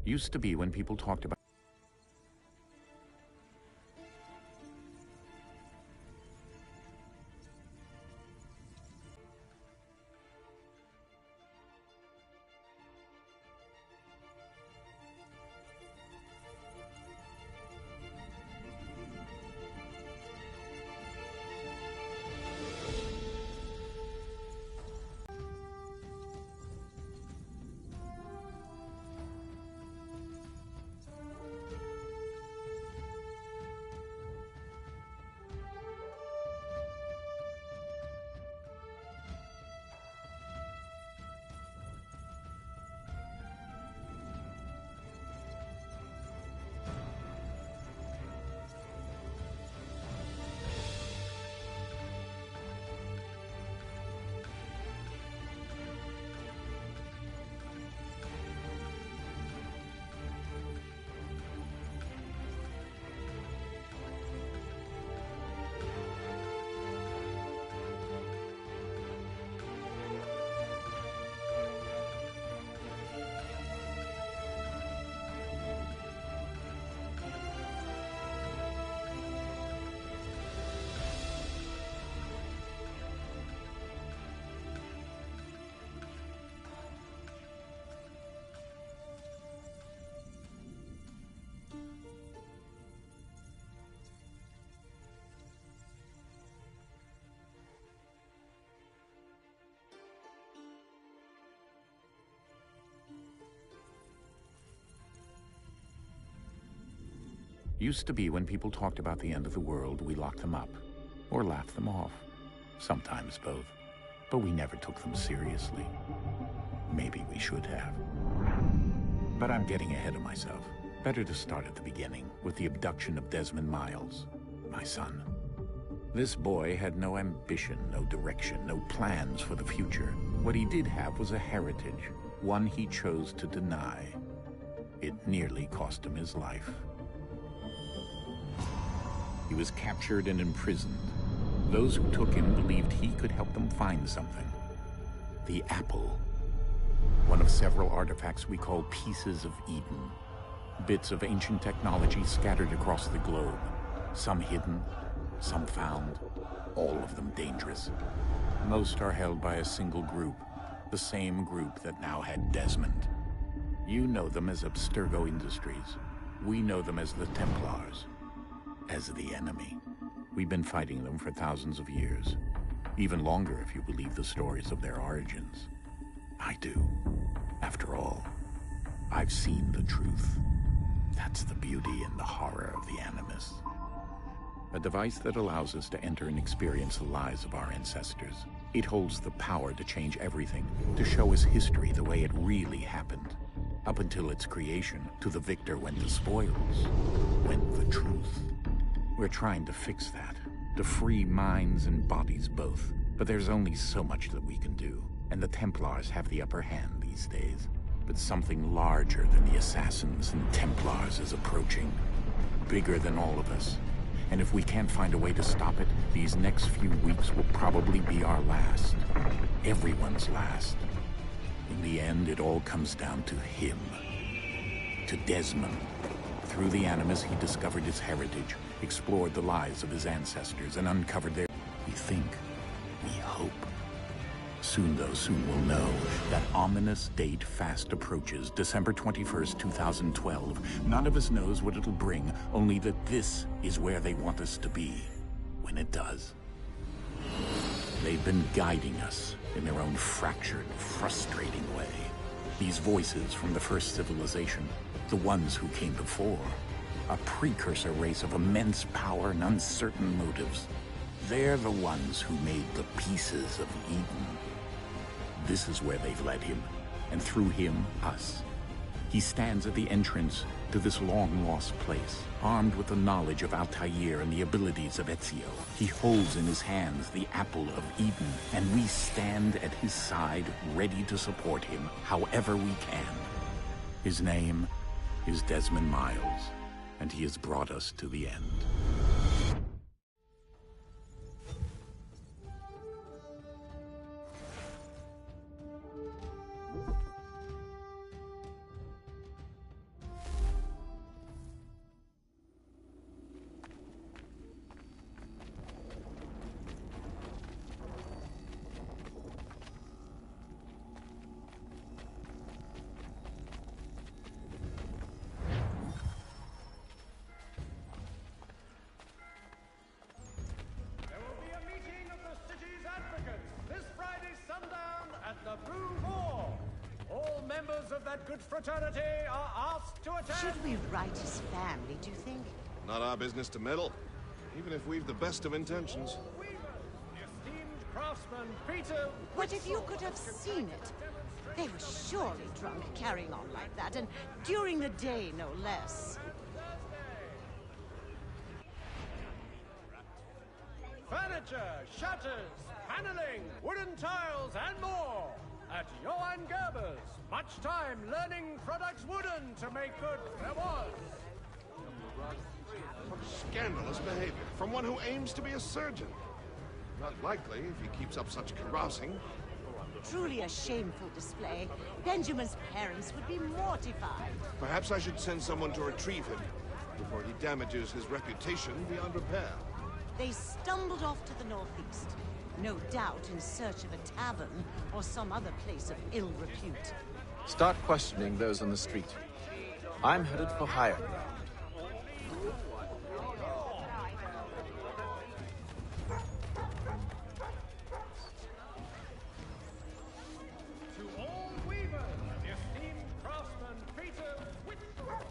Used to be when people talked about Used to be when people talked about the end of the world, we locked them up or laughed them off. Sometimes both. But we never took them seriously. Maybe we should have. But I'm getting ahead of myself. Better to start at the beginning with the abduction of Desmond Miles, my son. This boy had no ambition, no direction, no plans for the future. What he did have was a heritage, one he chose to deny. It nearly cost him his life. He was captured and imprisoned. Those who took him believed he could help them find something. The apple. One of several artifacts we call pieces of Eden. Bits of ancient technology scattered across the globe. Some hidden, some found, all of them dangerous. Most are held by a single group, the same group that now had Desmond. You know them as Abstergo Industries. We know them as the Templars. As the enemy. We've been fighting them for thousands of years. Even longer if you believe the stories of their origins. I do. After all, I've seen the truth. That's the beauty and the horror of the Animus. A device that allows us to enter and experience the lives of our ancestors. It holds the power to change everything, to show us history the way it really happened. Up until its creation, to the victor went the spoils, went the truth. We're trying to fix that, to free minds and bodies both. But there's only so much that we can do, and the Templars have the upper hand these days. But something larger than the Assassins and Templars is approaching, bigger than all of us. And if we can't find a way to stop it, these next few weeks will probably be our last. Everyone's last. In the end, it all comes down to him. To Desmond. Through the Animus, he discovered his heritage, explored the lives of his ancestors, and uncovered their... We think. We hope. Soon, though, soon we'll know. That ominous date fast approaches, December 21st, 2012. None of us knows what it'll bring, only that this is where they want us to be, when it does. They've been guiding us in their own fractured, frustrating way. These voices from the first civilization, the ones who came before, a precursor race of immense power and uncertain motives. They're the ones who made the pieces of Eden. This is where they've led him, and through him, us. He stands at the entrance to this long-lost place, armed with the knowledge of Altair and the abilities of Ezio. He holds in his hands the apple of Eden, and we stand at his side, ready to support him however we can. His name is Desmond Miles, and he has brought us to the end. that good fraternity are asked to attend. Should we write his family, do you think? Not our business to meddle, even if we've the best of intentions. Weavers, the esteemed craftsman Peter... But if you could have seen it, they were surely drunk carrying on like that, and during the day, no less. Furniture, shutters, paneling, wooden tiles, and more. At Johann Gerber's, much time learning products wooden to make good there was. Scandalous behavior from one who aims to be a surgeon. Not likely if he keeps up such carousing. Truly a shameful display. Benjamin's parents would be mortified. Perhaps I should send someone to retrieve him before he damages his reputation beyond repair. They stumbled off to the northeast, no doubt in search of a tavern or some other place of ill repute. Start questioning those on the street. I'm headed for higher ground. To all weavers, the esteemed craftsman Peter Whitford.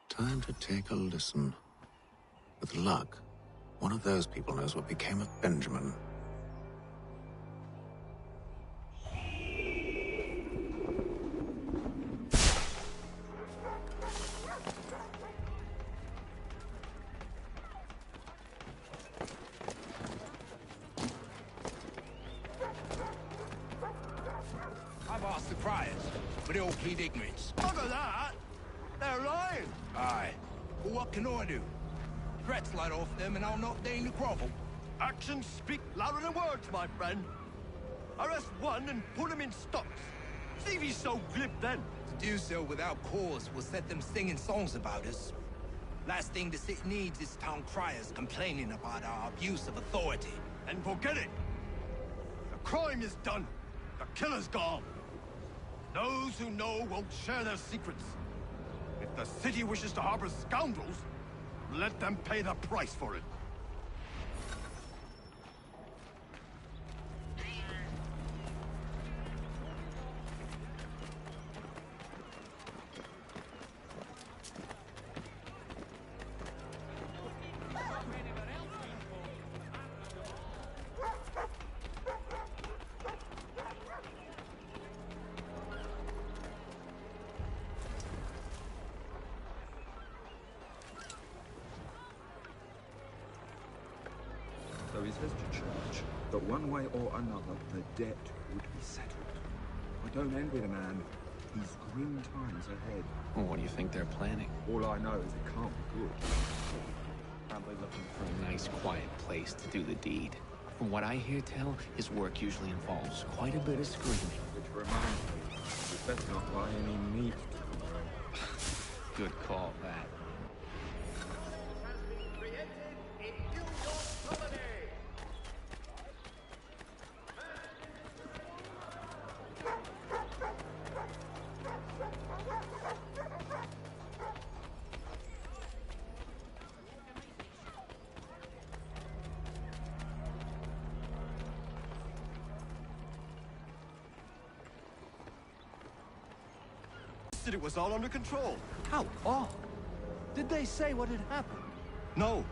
Time to take a listen. With luck, one of those people knows what became of Benjamin. I've asked the criers, but they all plead ignorance. Look at that! They're lying! Aye. Well, what can I do? Threats light off them and I'll not deign to grovel. Actions speak louder than words, my friend. Arrest one and put him in stocks. See if he's so glib then. To do so without cause will set them singing songs about us. Last thing the city needs is town criers complaining about our abuse of authority. And forget it. The crime is done. The killer's gone. Those who know won't share their secrets. If the city wishes to harbor scoundrels, let them pay the price for it. So he says to church that one way or another the debt would be settled. I don't envy the man. He's grim times ahead. Well, what do you think they're planning? All I know is it can't be good. Probably looking for a nice, quiet place to do the deed. From what I hear tell, his work usually involves quite a bit of screaming. Which reminds me, we better not buy any meat tomorrow. Good call, that. It was all under control. How odd. Did they say what had happened? No.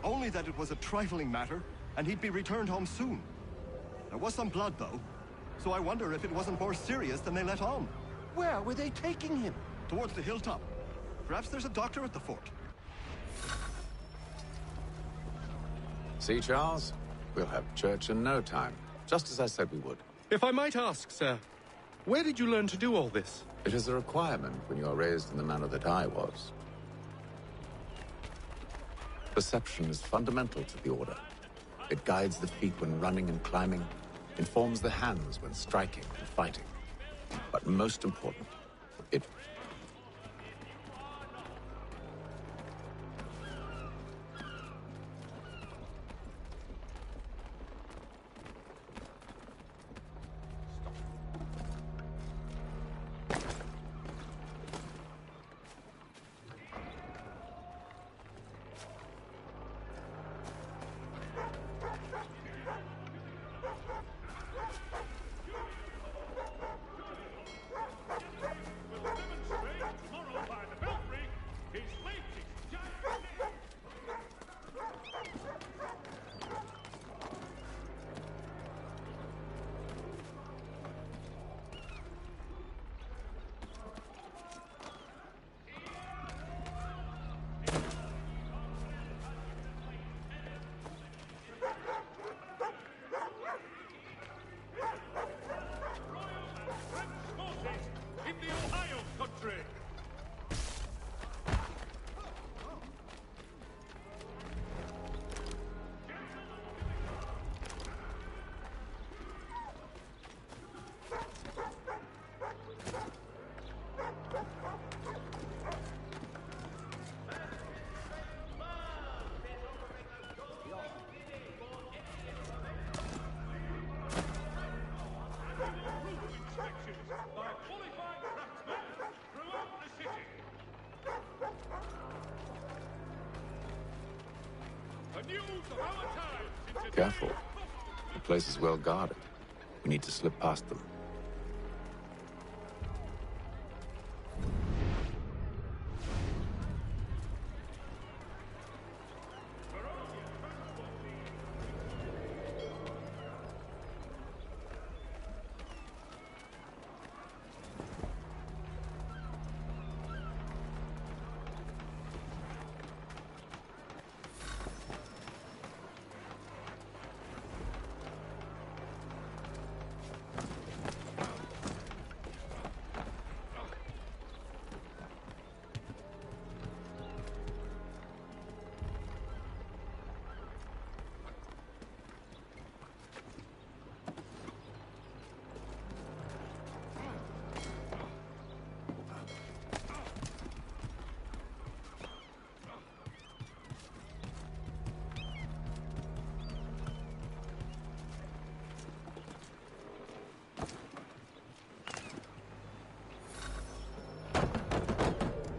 Only that it was a trifling matter, and he'd be returned home soon. There was some blood, though, so I wonder if it wasn't more serious than they let on. Where were they taking him? Towards the hilltop. Perhaps there's a doctor at the fort. See, Charles? We'll have church in no time, just as I said we would. If I might ask, sir, where did you learn to do all this? It is a requirement when you are raised in the manner that I was. Perception is fundamental to the Order. It guides the feet when running and climbing, informs the hands when striking and fighting. But most important, it... Careful. The place is well guarded. We need to slip past them.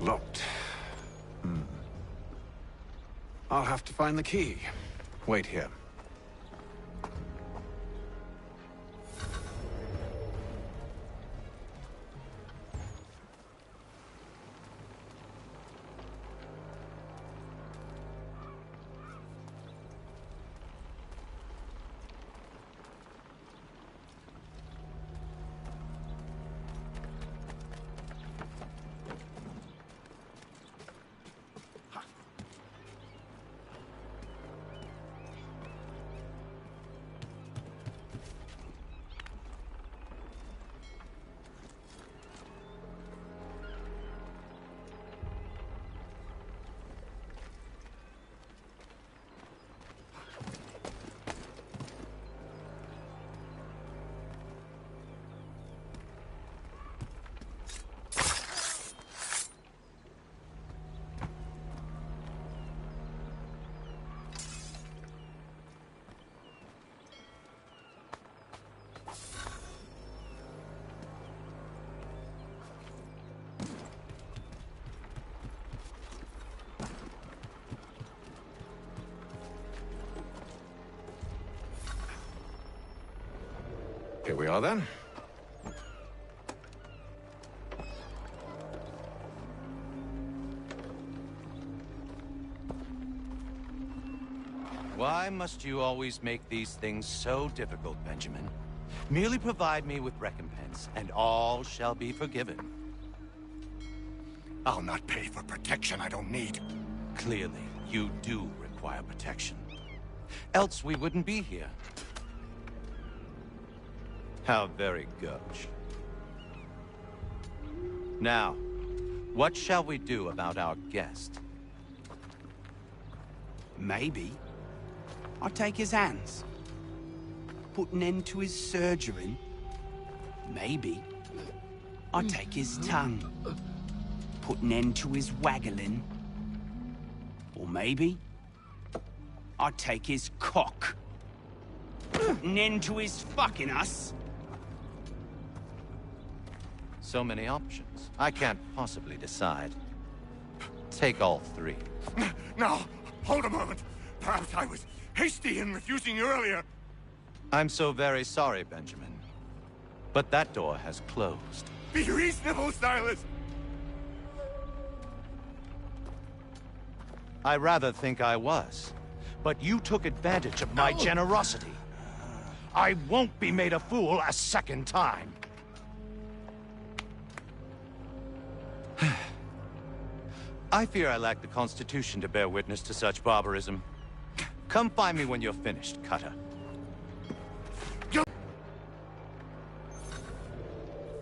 Locked. I'll have to find the key. Wait here. Here we are then. Why must you always make these things so difficult, Benjamin? Merely provide me with recompense, and all shall be forgiven. I'll not pay for protection I don't need. Clearly, you do require protection. Else we wouldn't be here. How very gauche. Now, what shall we do about our guest? Maybe I'll take his hands. Put an end to his surgery. Maybe I'll take his tongue. Put an end to his waggling. Or maybe I'll take his cock. Put an end to his fucking us. So many options. I can't possibly decide. Take all three. No, hold a moment. Perhaps I was hasty in refusing you earlier. I'm so very sorry, Benjamin. But that door has closed. Be reasonable, Silas! I rather think I was. But you took advantage of my generosity. I won't be made a fool a second time. I fear I lack the constitution to bear witness to such barbarism. Come find me when you're finished, Cutter.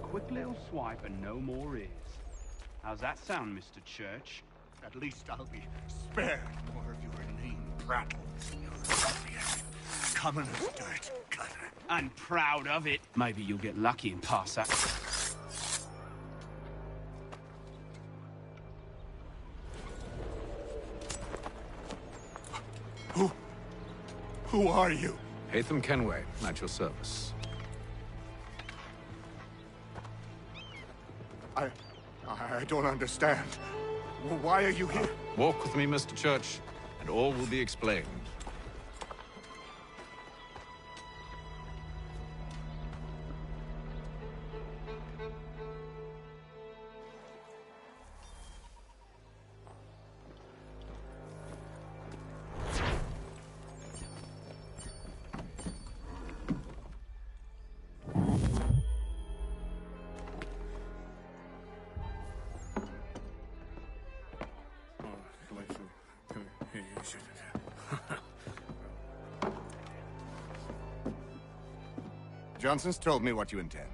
Quick little swipe and no more is. How's that sound, Mr. Church? At least I'll be spared more of your inane prattle. Common as dirt, Cutter. And proud of it. Maybe you'll get lucky and pass that. Who are you? Haytham Kenway, at your service. I don't understand. Why are you here? Walk with me, Mr. Church, and all will be explained. Johnson's told me what you intend.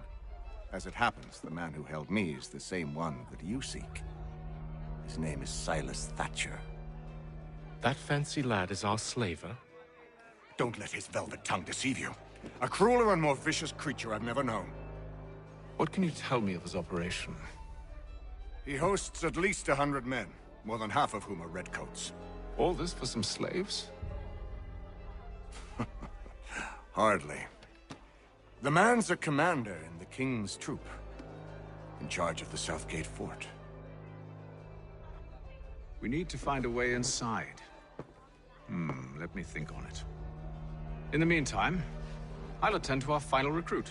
As it happens, the man who held me is the same one that you seek. His name is Silas Thatcher. That fancy lad is our slaver? Don't let his velvet tongue deceive you. A crueler and more vicious creature I've never known. What can you tell me of his operation? He hosts at least 100 men, more than half of whom are redcoats. All this for some slaves? Hardly. The man's a commander in the King's troop, in charge of the Southgate Fort. We need to find a way inside. Let me think on it. In the meantime, I'll attend to our final recruit.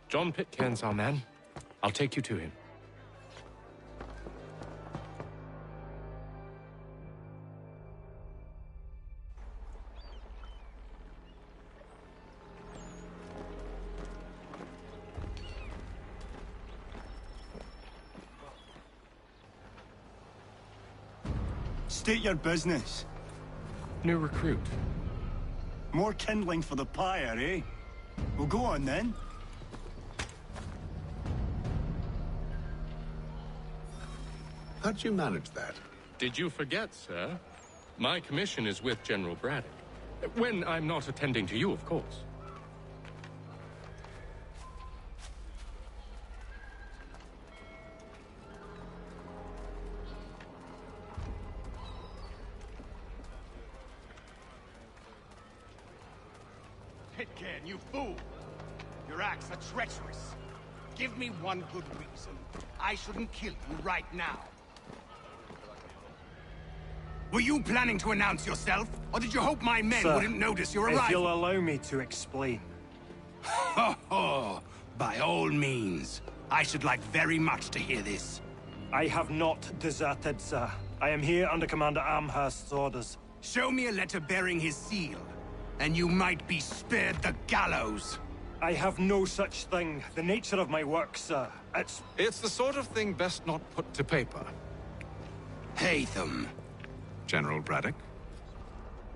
John Pitcairn's our man. I'll take you to him. State your business. New recruit. More kindling for the pyre, eh? Well, go on then. How'd you manage that? Did you forget, sir? My commission is with General Braddock. When I'm not attending to you, of course. Pitcairn, you fool! Your acts are treacherous. Give me one good reason. I shouldn't kill you right now. Were you planning to announce yourself? Or did you hope my men wouldn't notice your arrival? If you'll allow me to explain. Ho ho! By all means. I should like very much to hear this. I have not deserted, sir. I am here under Commander Amherst's orders. Show me a letter bearing his seal, and you might be spared the gallows. I have no such thing. The nature of my work, sir. It's the sort of thing best not put to paper. Haytham. General Braddock?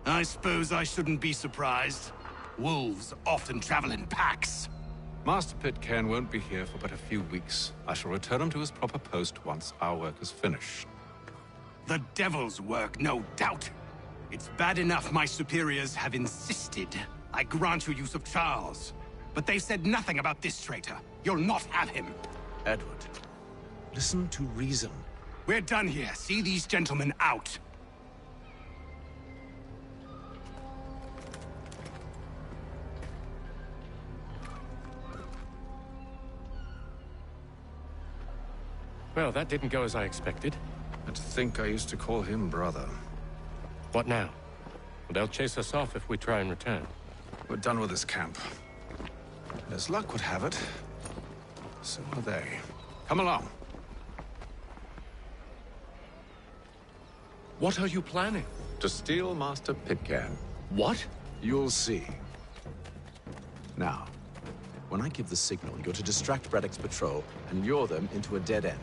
I suppose I shouldn't be surprised. Wolves often travel in packs. Master Pitcairn won't be here for but a few weeks. I shall return him to his proper post once our work is finished. The devil's work, no doubt. It's bad enough my superiors have insisted I grant you use of Charles. But they said nothing about this traitor. You'll not have him. Edward, listen to reason. We're done here. See these gentlemen out. Well, that didn't go as I expected. And to think I used to call him brother. What now? Well, they'll chase us off if we try and return. We're done with this camp. As luck would have it, so are they. Come along. What are you planning? To steal Master Pitcairn. What? You'll see. Now, when I give the signal, you're to distract Braddock's patrol and lure them into a dead end.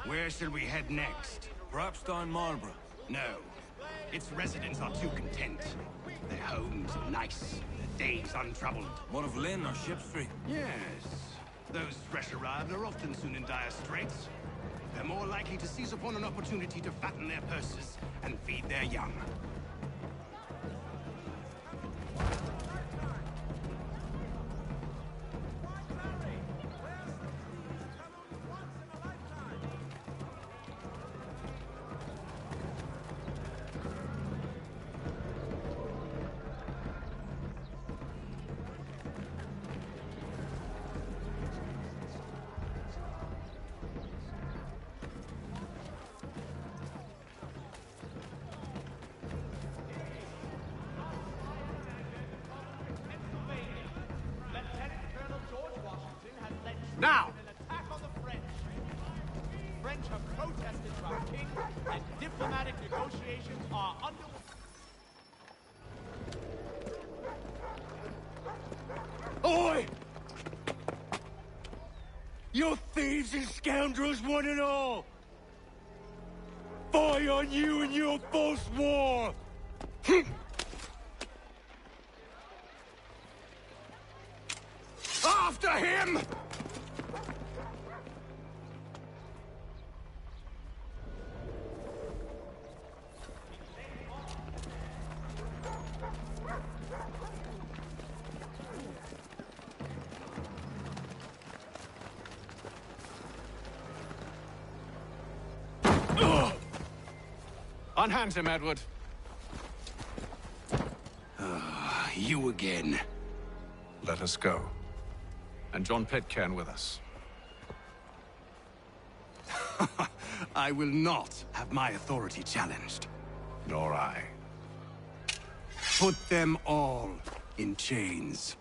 Where shall we head next? Perhaps down Marlborough. No. Its residents are too content. Their homes are nice, their days untroubled. What of Lynn or Ship Street? Yes. Those fresh arrived are often soon in dire straits. They're more likely to seize upon an opportunity to fatten their purses and feed their young. Now! Attack on the French. French have protested to our king, and diplomatic negotiations are underway. Oi! You thieves and scoundrels, one and all! Fie on you and your false war! After him! Unhand him, Edward. You again. Let us go. And John Pitcairn with us. I will not have my authority challenged. Nor I. Put them all in chains.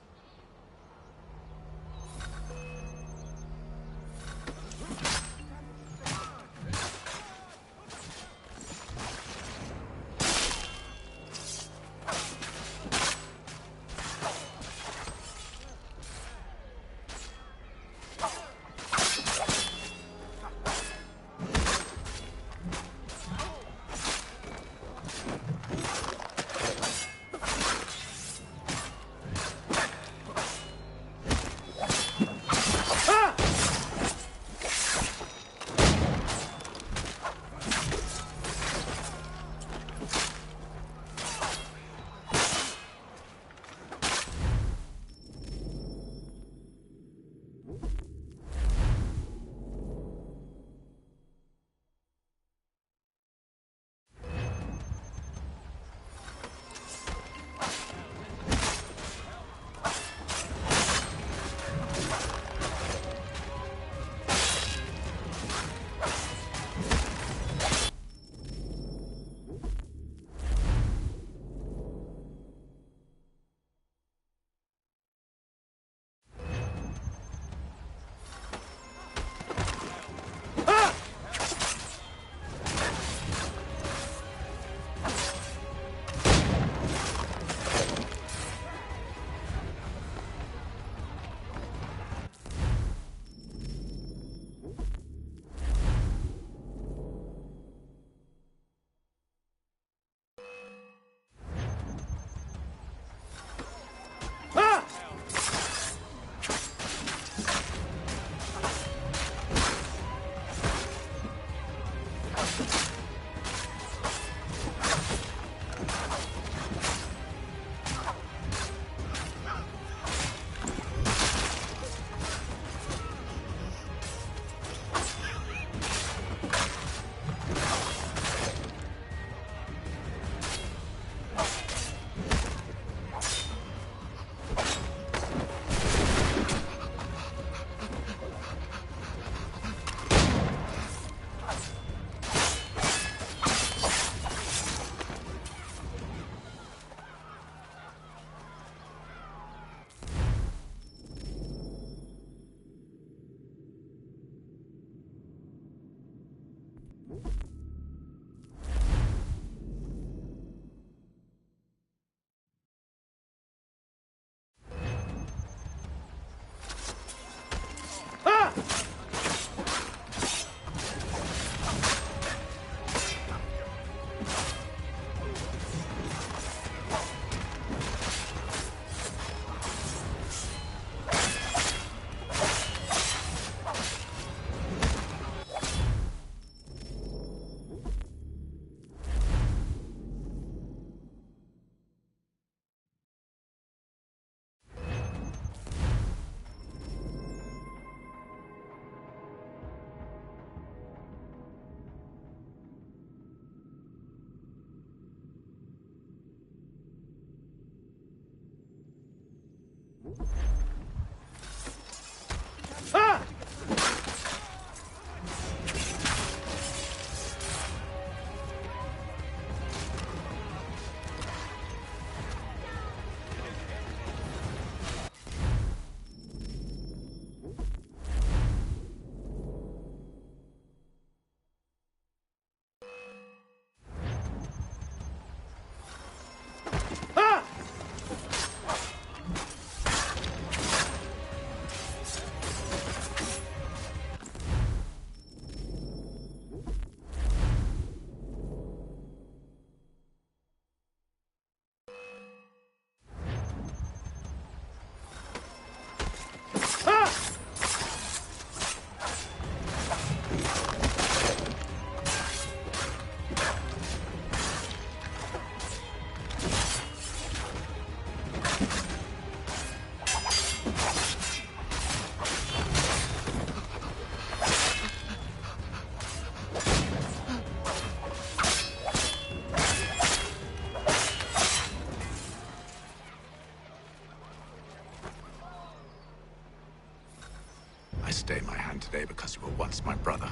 Stay my hand today because you were once my brother,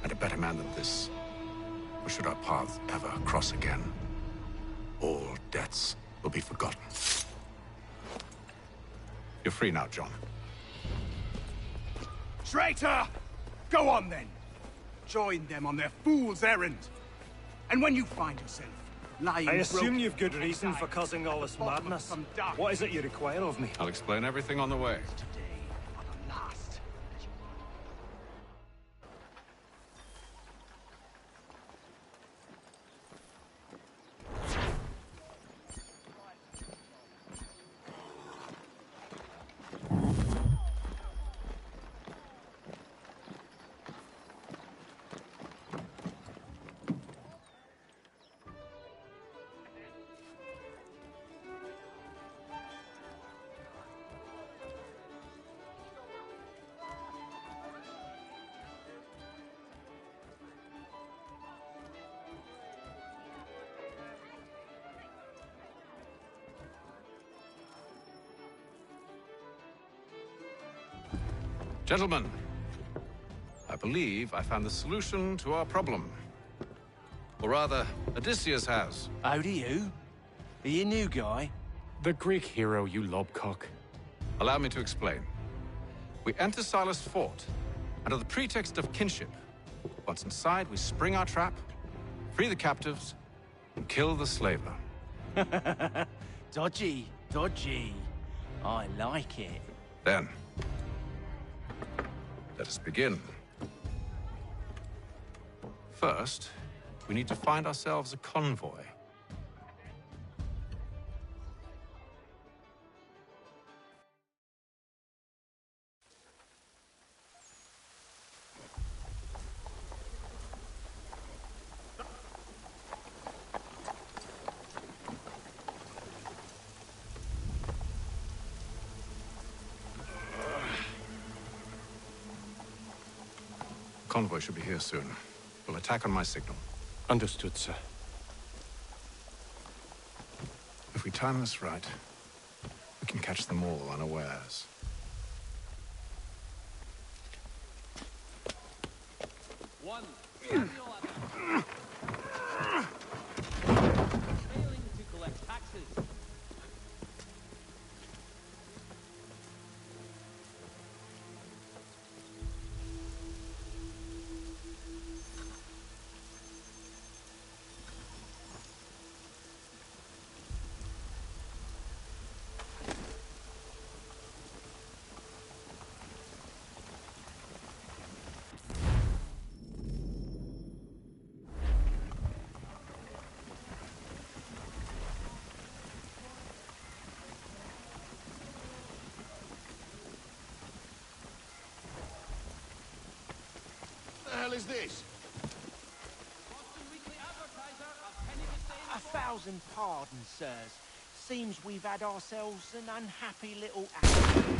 and a better man than this. Or should our paths ever cross again, all debts will be forgotten. You're free now, John. Traitor! Go on then! Join them on their fool's errand. And when you find yourself lying I assume broken you've good reason for causing all this madness. What is it you require of me? I'll explain everything on the way. Gentlemen, I believe I found the solution to our problem. Or rather, Odysseus has. How do you? Are you a new guy? The Greek hero, you lobcock. Allow me to explain. We enter Silas' fort, under the pretext of kinship. Once inside, we spring our trap, free the captives, and kill the slaver. Dodgy, dodgy. I like it. Then, let us begin. First, we need to find ourselves a convoy. Convoy should be here soon. We'll attack on my signal. Understood, sir. If we time this right, we can catch them all unawares. One. Failing to collect taxes. What the hell is this? 1,000 pardons, sirs. Seems we've had ourselves an unhappy little accident.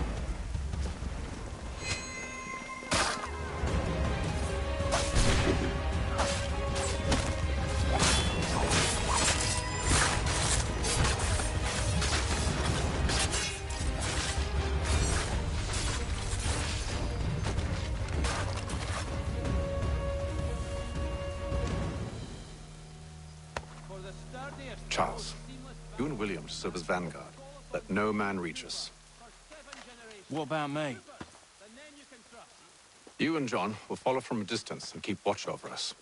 Charles, you and William serve as vanguard. Let no man reach us. What about me? You and John will follow from a distance and keep watch over us.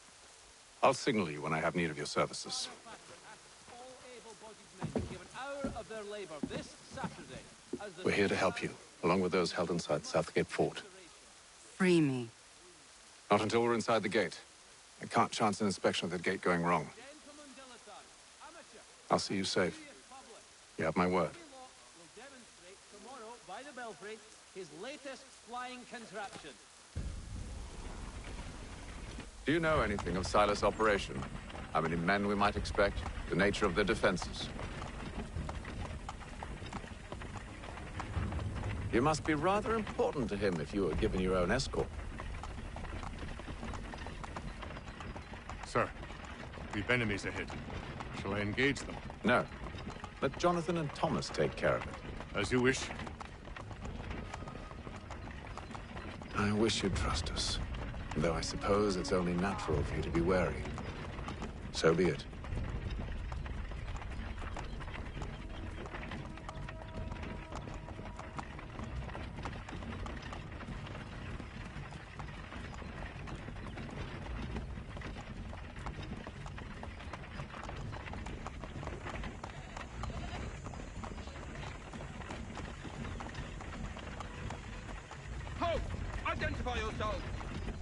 I'll signal you when I have need of your services. We're here to help you, along with those held inside Southgate Fort. Free me. Not until we're inside the gate. I can't chance an inspection of the gate going wrong. I'll see you safe. You have my word. Will demonstrate tomorrow by the Belfry his latest flying contraption. Do you know anything of Silas' operation? How many men we might expect? The nature of their defenses? You must be rather important to him if you were given your own escort. Sir, we've enemies ahead. Shall I engage them? No. Let Jonathan and Thomas take care of it. As you wish. I wish you'd trust us. Though I suppose it's only natural for you to be wary. So be it. Halt! Identify yourselves!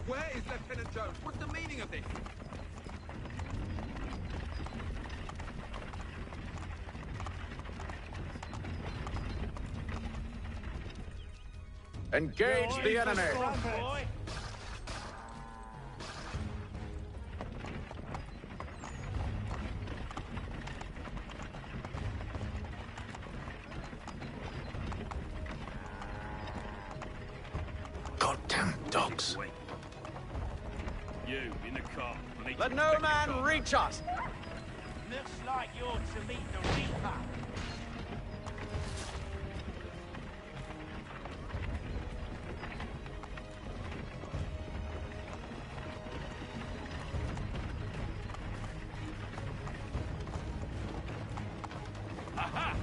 Where is Lieutenant Jones? What's the meaning of this? Engage the enemy! Goddamn dogs. You, in the car. Let no man reach us! Looks like you're to meet the Reaper. Aha!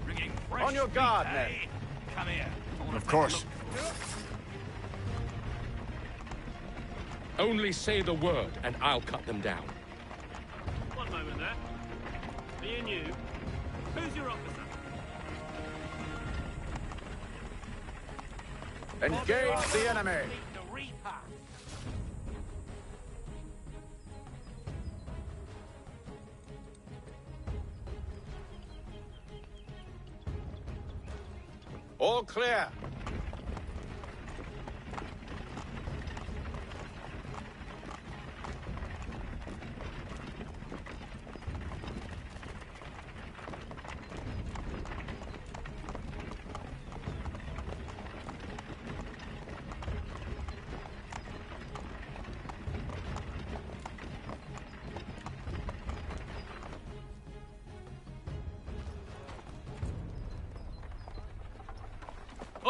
Bringing fresh On your guard, meat, men. eh? Come here. Of course. Only say the word, and I'll cut them down. One moment there. Me and you. Who's your officer? Engage the enemy! Meet the Reaper. All clear.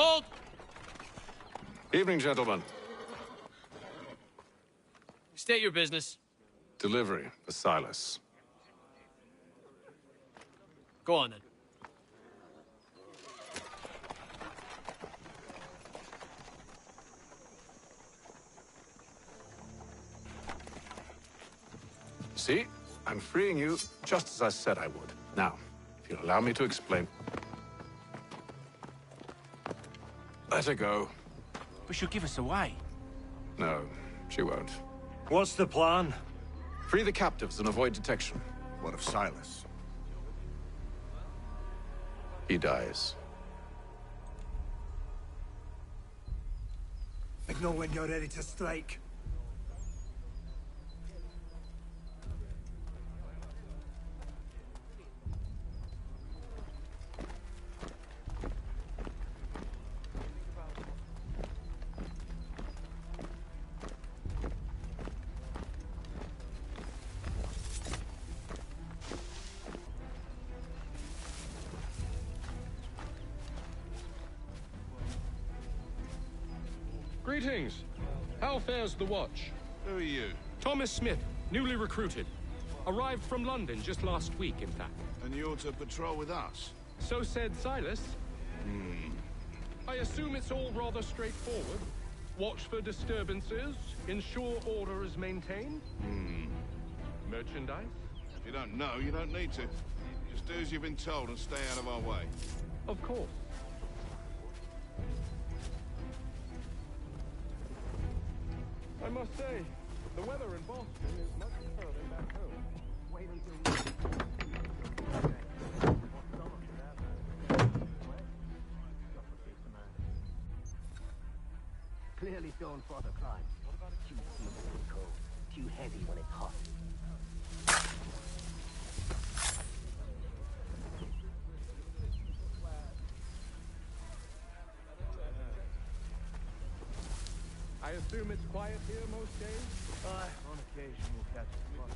Hold! Evening, gentlemen. State your business. Delivery for Silas. Go on, then. See? I'm freeing you just as I said I would. Now, if you'll allow me to explain... Let her go. But she'll give us away. No, she won't. What's the plan? Free the captives and avoid detection. What of Silas? He dies. Know when you're ready to strike. Greetings. How fares the watch? Who are you? Thomas Smith, newly recruited. Arrived from London just last week, in fact. And you're to patrol with us? So said Silas. I assume it's all rather straightforward. Watch for disturbances, ensure order is maintained. Merchandise? If you don't know, you don't need to. Just do as you've been told and stay out of our way. Of course. I must say, the weather in Boston is much better than back home. Wait until Clearly don't for the climb. Too sealed when it's cold. Too heavy when it's hot. I assume it's quiet here most days? On occasion we'll catch a spot.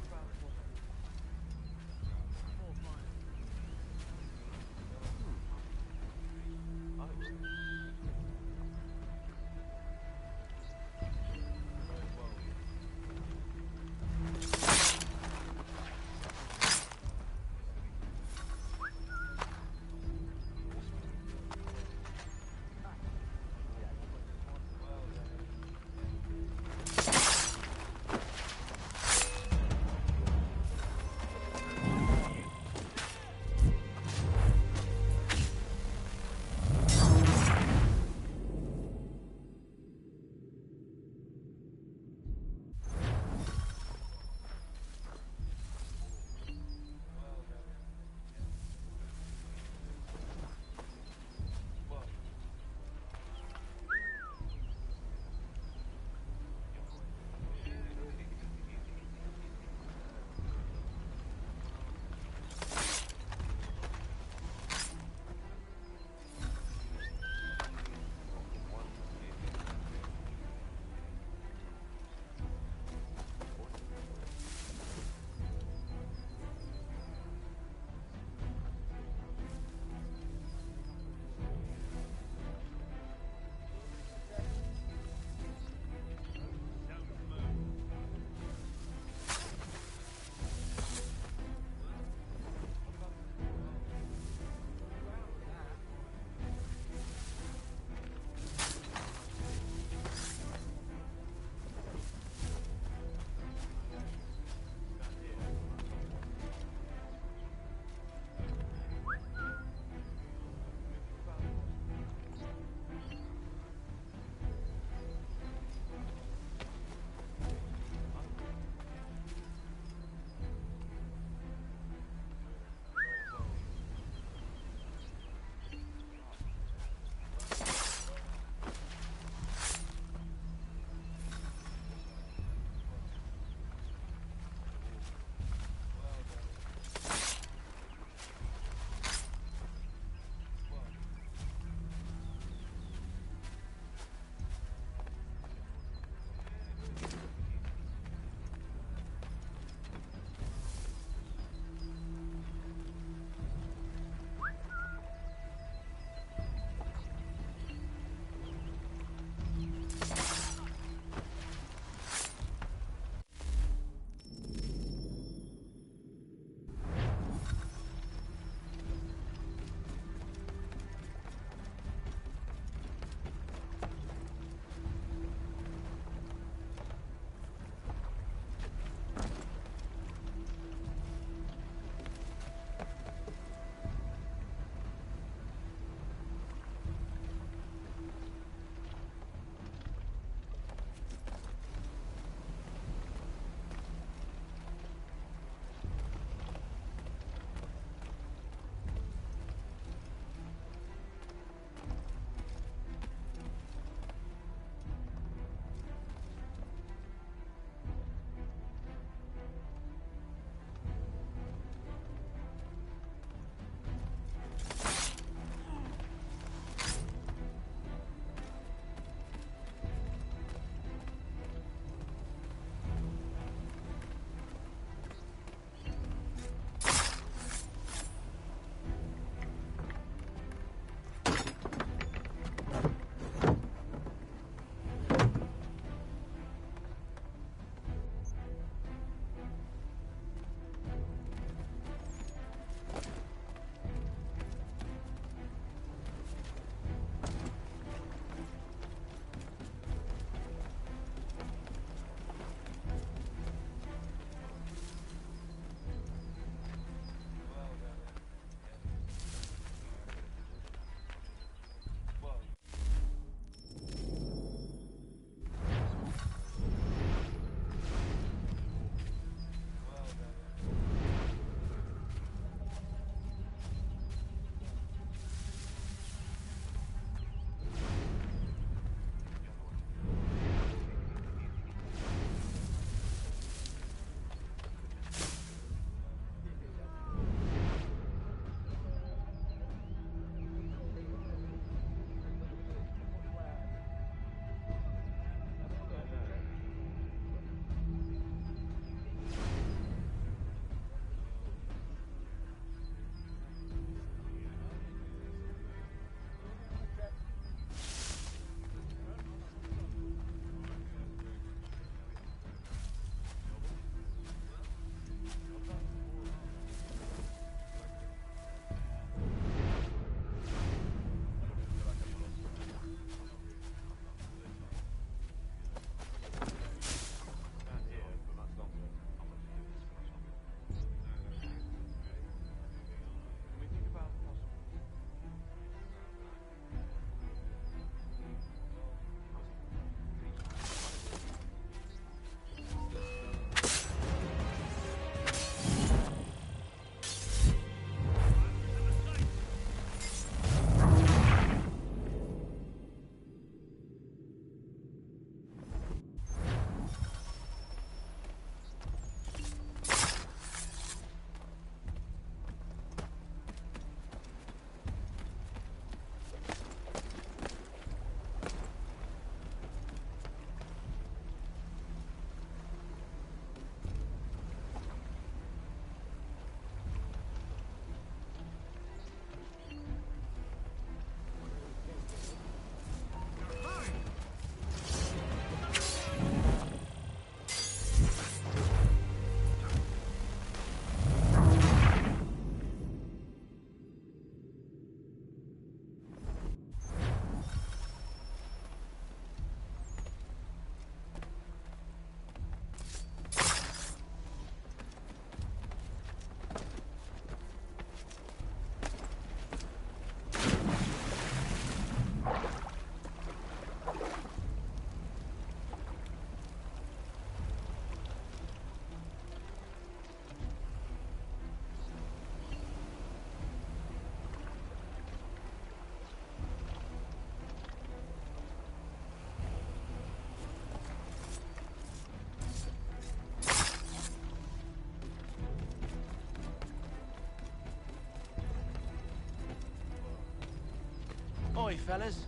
Sorry, fellas.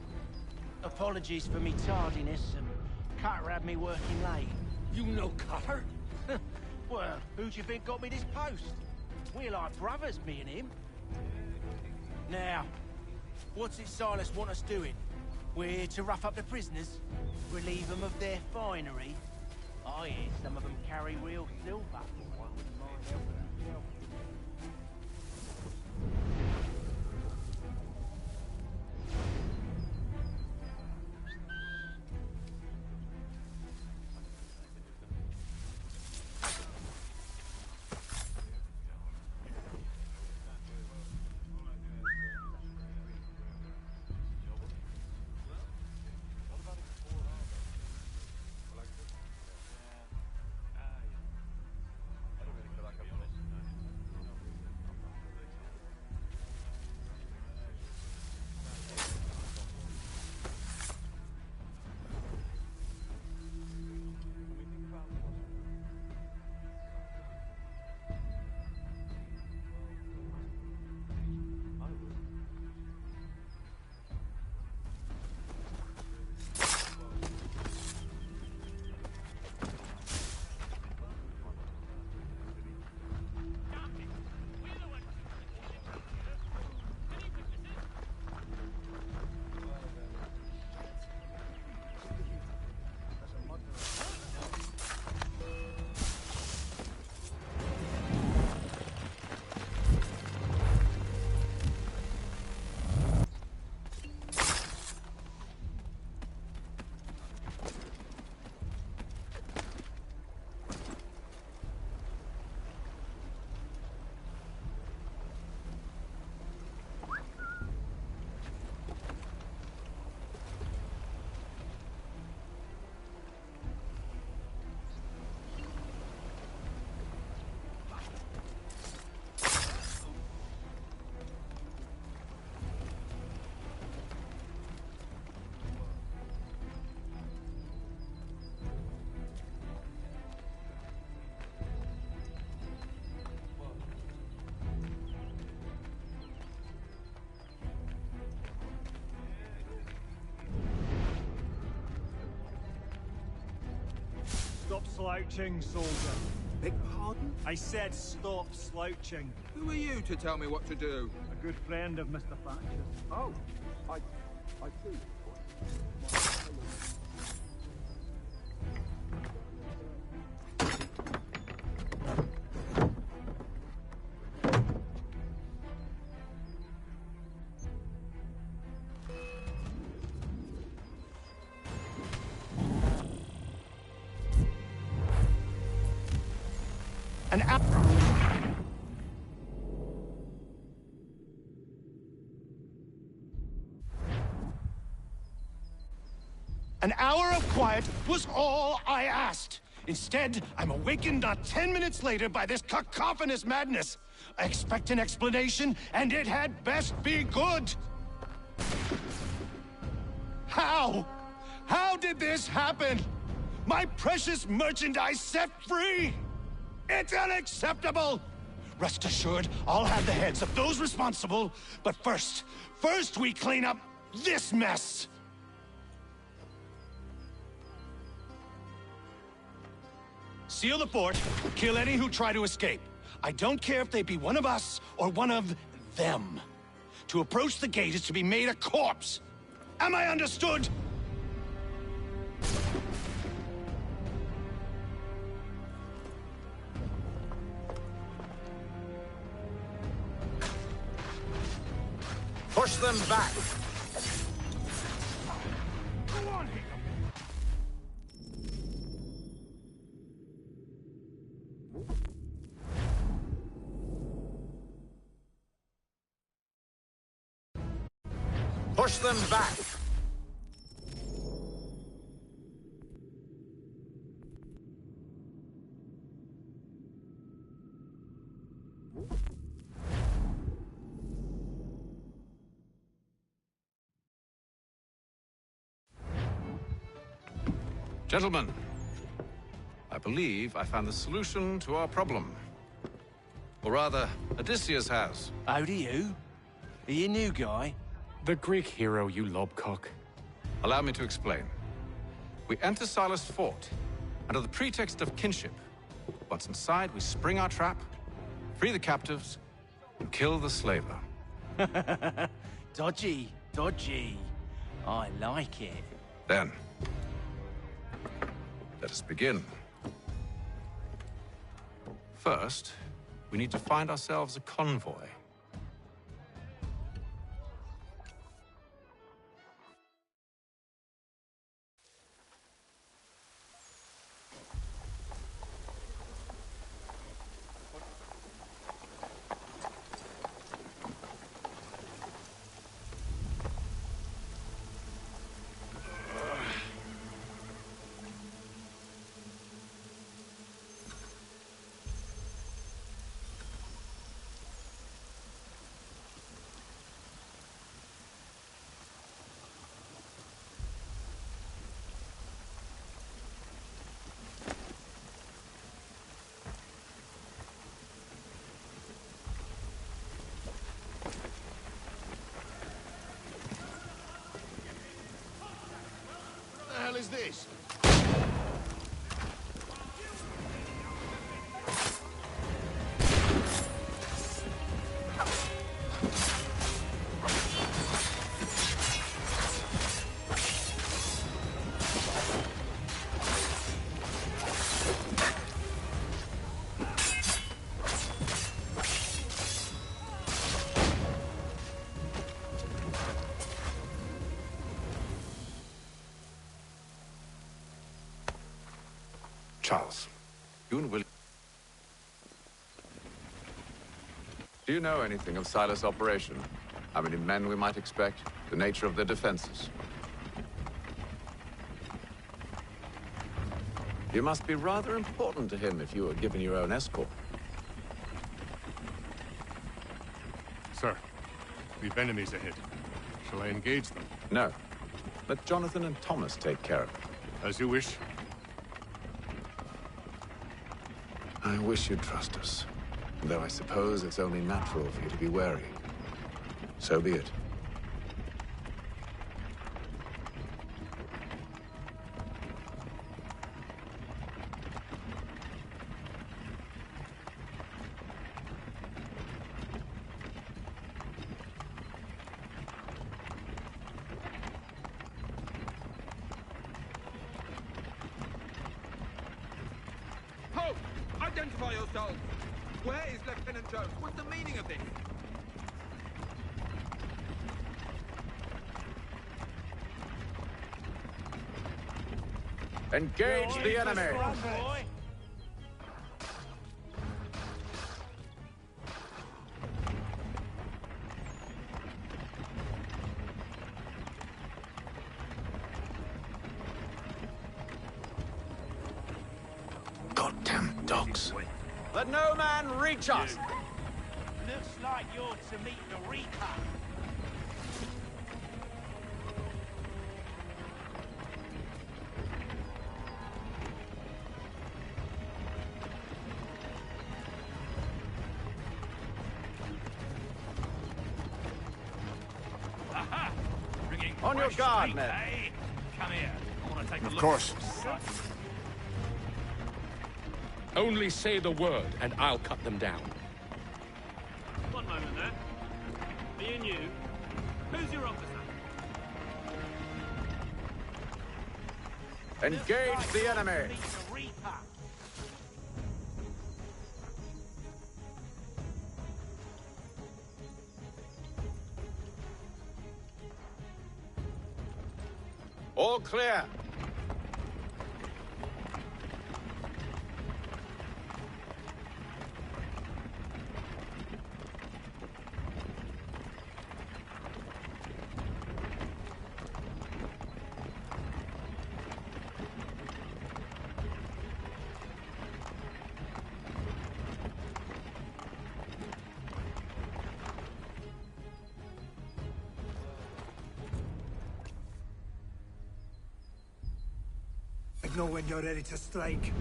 Apologies for me tardiness. Cutter had me working late. You know Cutter? Well, who do you think got me this post? We're like brothers, me and him. Now, what's it Silas want us doing? We're here to rough up the prisoners, relieve them of their finery. I hear some of them carry real silver. I wouldn't mind helping myself. Stop slouching, soldier. Beg pardon? I said stop slouching. Who are you to tell me what to do? A good friend of Mr. Thatcher's. Oh, I see. An hour of quiet was all I asked. Instead, I'm awakened not 10 minutes later by this cacophonous madness. I expect an explanation, and it had best be good. How? How did this happen? My precious merchandise set free? It's unacceptable! Rest assured, I'll have the heads of those responsible, but first we clean up this mess! Seal the fort, kill any who try to escape. I don't care if they be one of us or one of them. To approach the gate is to be made a corpse. Am I understood? Push them back! Go on, Hickam! Push them back! Gentlemen, I believe I found the solution to our problem. Or rather, Odysseus has. Oh, do you? Are you a new guy? The Greek hero, you lobcock. Allow me to explain. We enter Silas Fort under the pretext of kinship. Once inside, we spring our trap, free the captives, and kill the slaver. Dodgy, dodgy. I like it. Then, let us begin. First, we need to find ourselves a convoy. What the hell is this? Charles, you and William... Do you know anything of Silas' operation? How many men we might expect? The nature of their defenses? You must be rather important to him if you were given your own escort. Sir, we've enemies ahead. Shall I engage them? No. Let Jonathan and Thomas take care of it. As you wish. I wish you'd trust us. Though I suppose it's only natural for you to be wary. So be it. Ho! Identify yourselves! Where is Lieutenant Jones? What's the meaning of this? Engage the enemy! Goddamn dogs. Let no man reach us! Looks like you're to meet the Reaper. Aha! Bringing On your fresh guard, meat, men. eh? Come here. I want to take a Of look. course. Only say the word, and I'll cut them down. One moment there. Me and you. Who's your officer? Engage the enemy! Meet the Reaper. All clear! Know when you're ready to strike.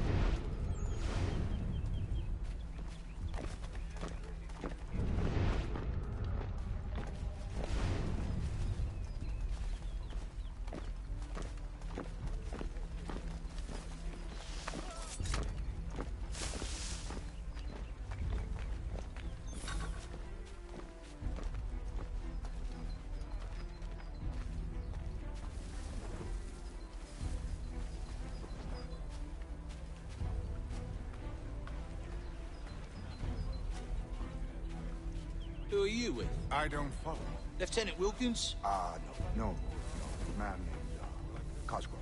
Who are you with? I don't follow. Lieutenant Wilkins? No. A man named, Cosgrove.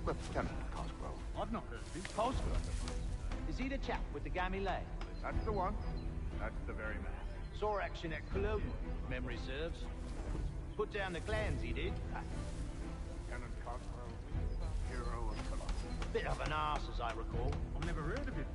Lieutenant Cosgrove. I've not heard of him. Cosgrove. Is he the chap with the gammy leg? That's the one. That's the very man. Saw action at Cologne, if memory serves. Put down the glands, he did. Lieutenant Cosgrove, hero of Cologne. Bit of an arse, as I recall. I've never heard of him.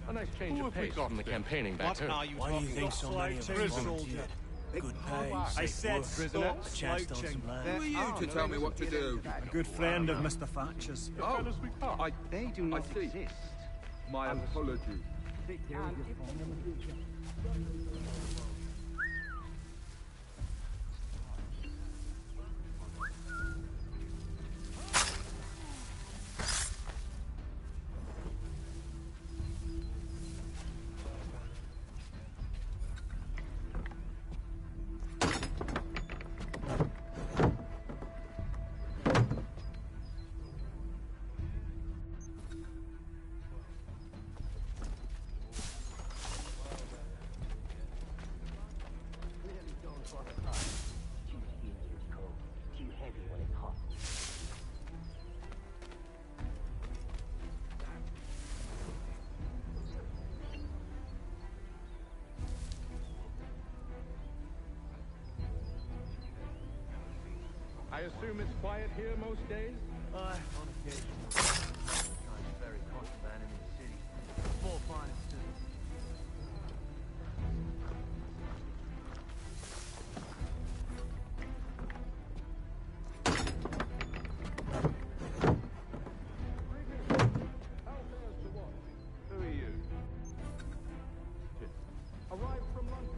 A nice change of pace from the campaigning back home. Why do you think so many of us volunteered? Good pay, I said stop a chance to slouching. Who are you to tell me what to do? A good friend of Mr. Thatcher's. They do not exist. My apologies. Too heavy when it's hot. I assume it's quiet here most days? On occasion. Sometimes very contraband in the city. More finest too. Who are you? Arrived from London.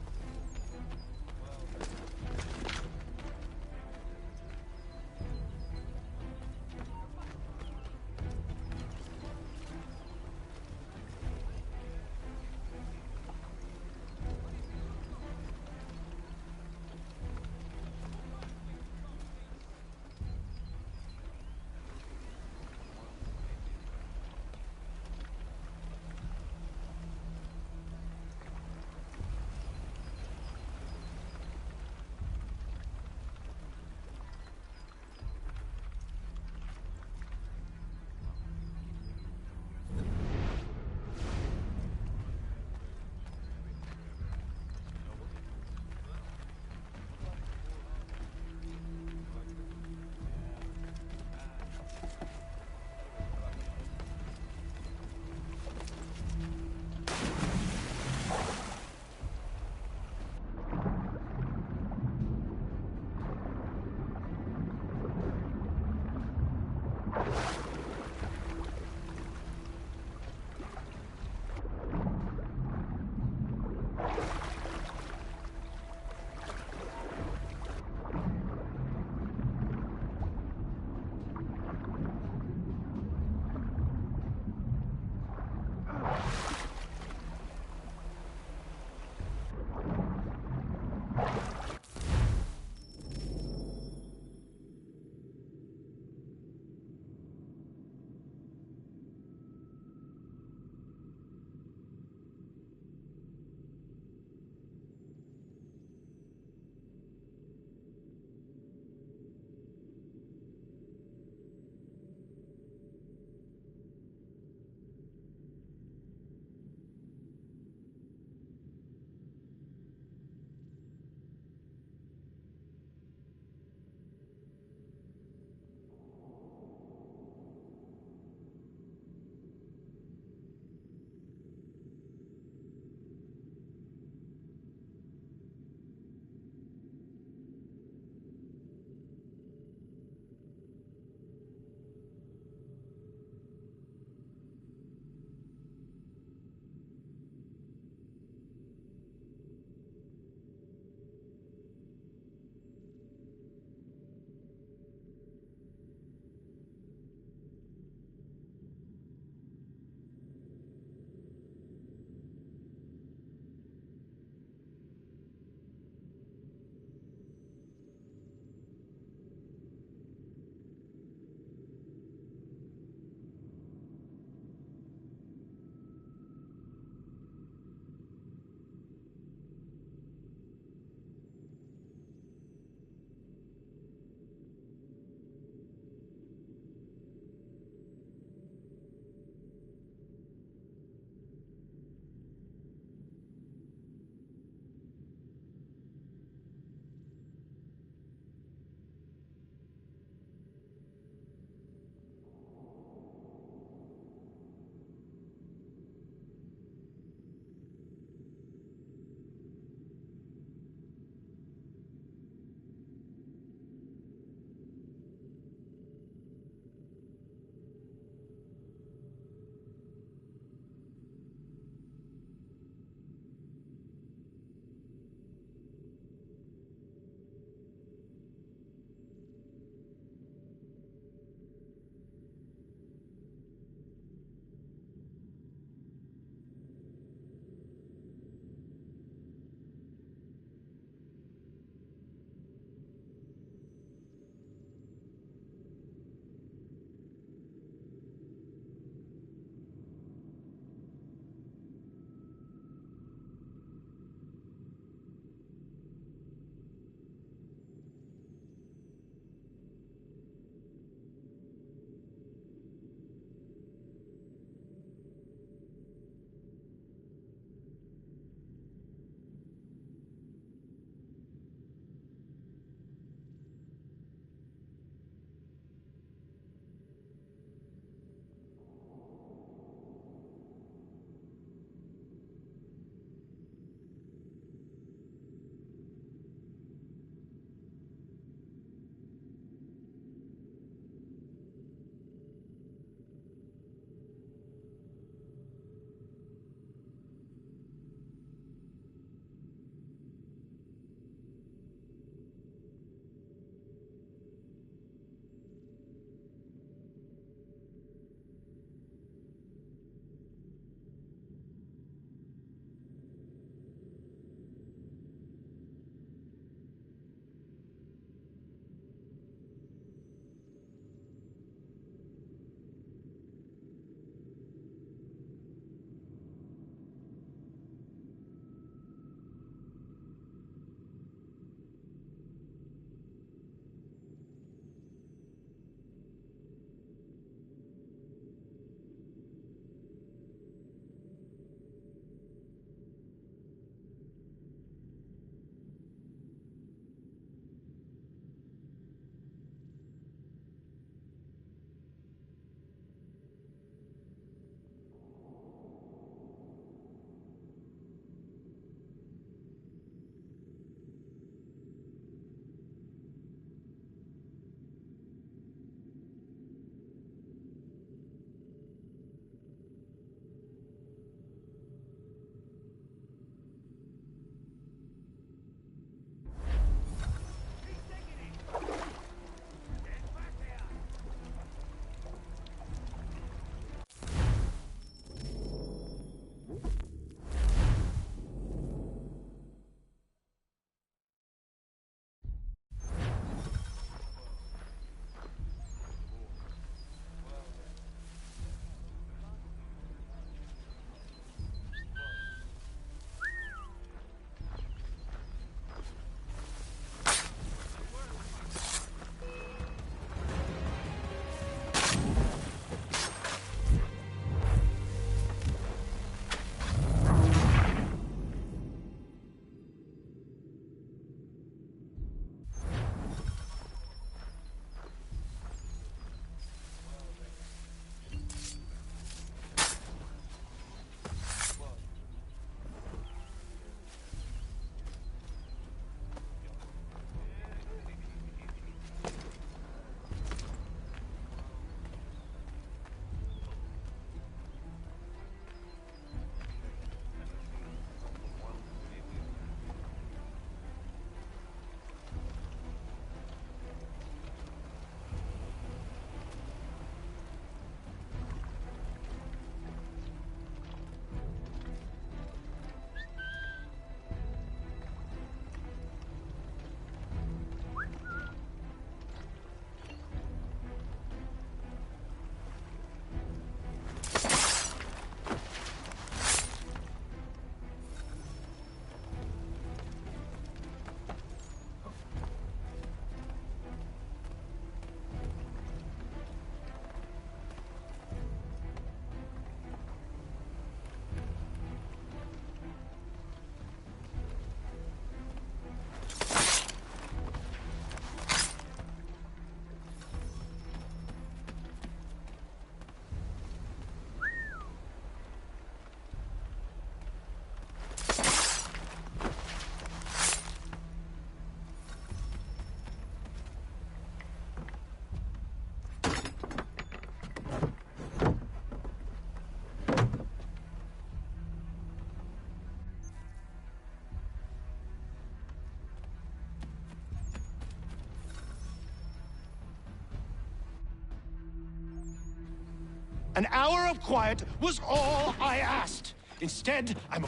An hour of quiet was all I asked. Instead, I'm...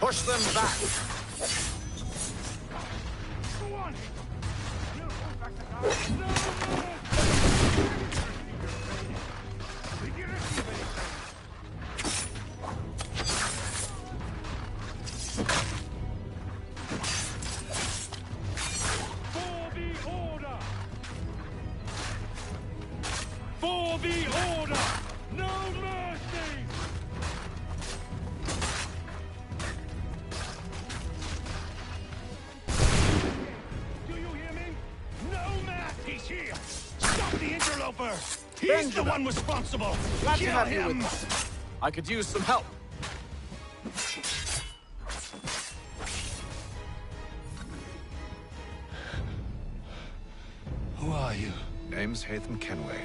Push them back! Go on! For the order! No mercy! Do you hear me? No man! He's here! Stop the interloper! He's the one responsible! Glad to Kill have you him! with us. I could use some help. Who are you? Name's Haytham Kenway.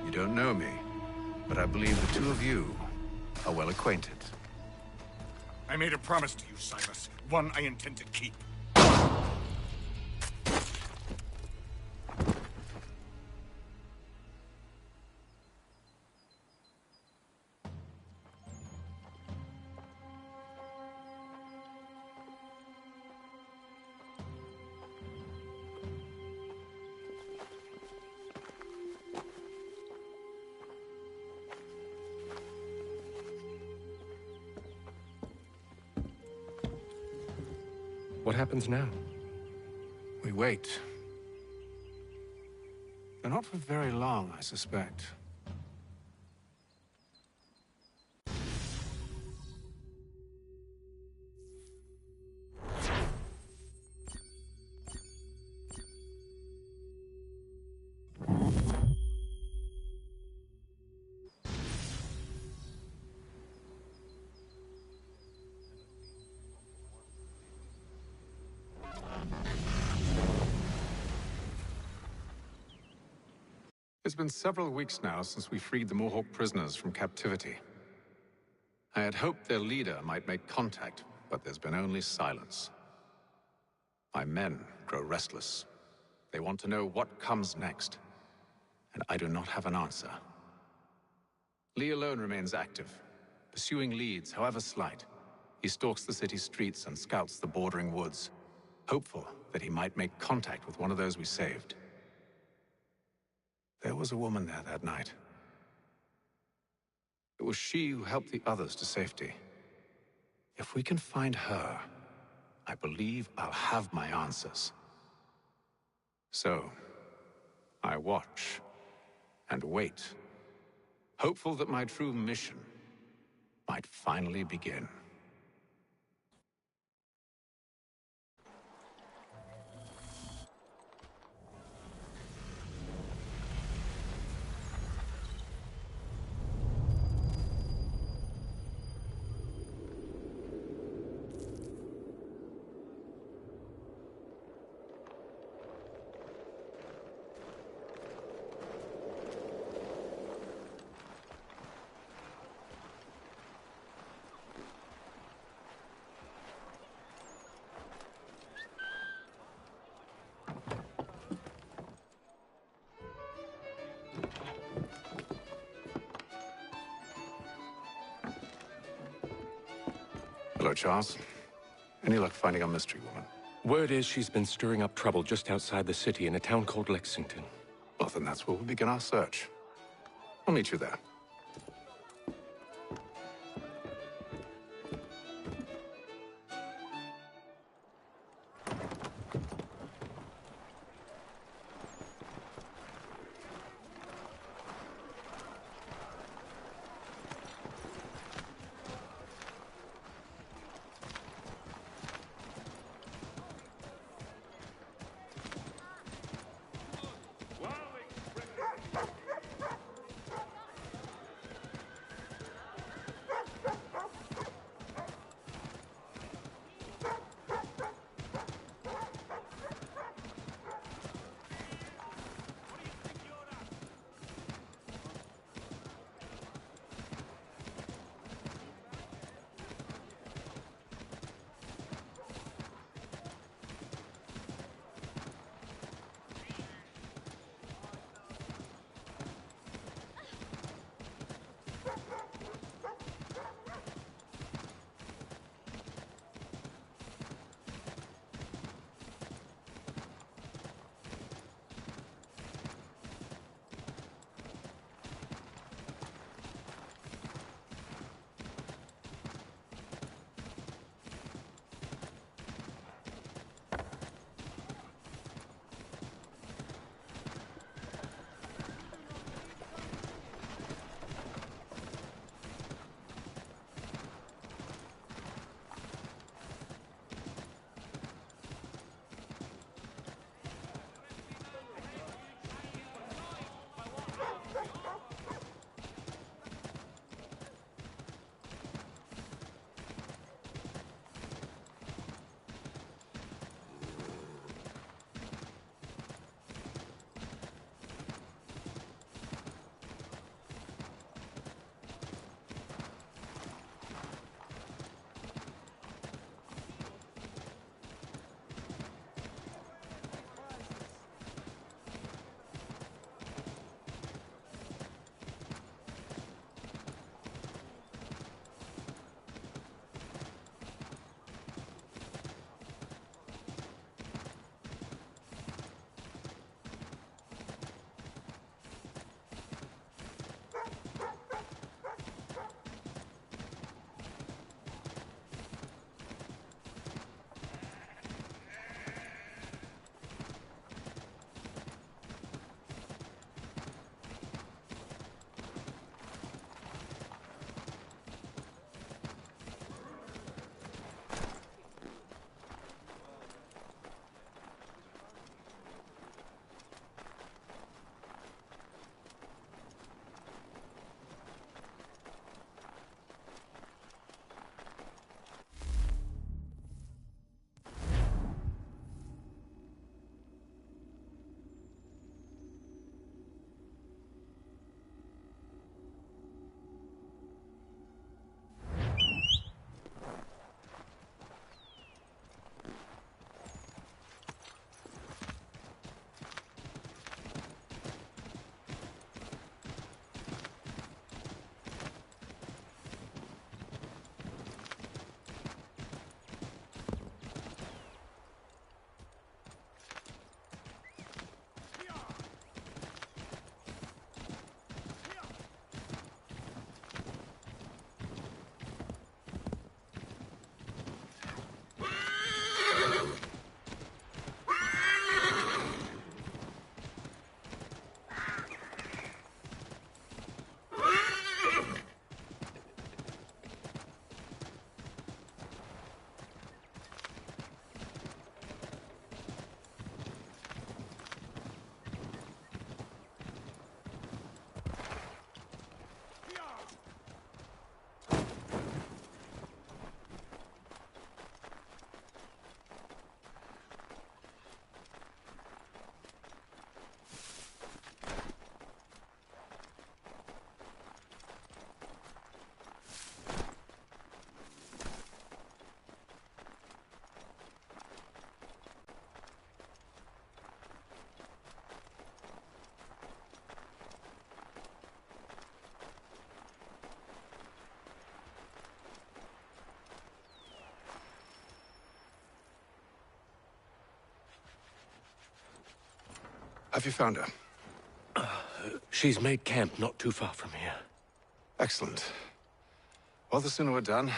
You don't know me, but I believe the two of you are well acquainted. I made a promise to you, Silas. One I intend to keep. What happens now? We wait. But not for very long, I suspect. It's been several weeks now since we freed the Mohawk prisoners from captivity. I had hoped their leader might make contact, but there's been only silence. My men grow restless. They want to know what comes next, and I do not have an answer. Lee alone remains active, pursuing leads, however slight. He stalks the city streets and scouts the bordering woods, hopeful that he might make contact with one of those we saved. There was a woman there that night. It was she who helped the others to safety. If we can find her, I believe I'll have my answers. So, I watch and wait, hopeful that my true mission might finally begin. Hello, Charles. Any luck finding our mystery woman? Word is she's been stirring up trouble just outside the city in a town called Lexington. Well, then that's where we'll begin our search. I'll meet you there. Have you found her? She's made camp not too far from here. Excellent. Well, the sooner we're done,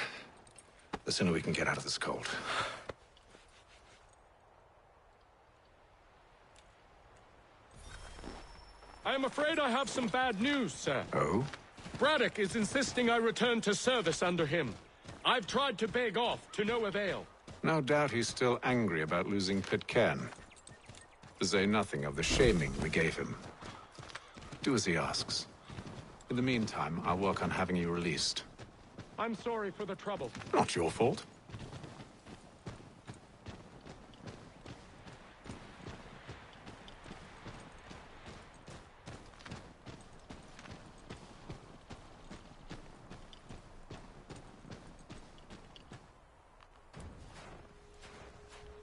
the sooner we can get out of this cold. I am afraid I have some bad news, sir. Oh? Braddock is insisting I return to service under him. I've tried to beg off, to no avail. No doubt he's still angry about losing Pitcairn. To say nothing of the shaming we gave him. Do as he asks. In the meantime, I'll work on having you released. I'm sorry for the trouble. Not your fault.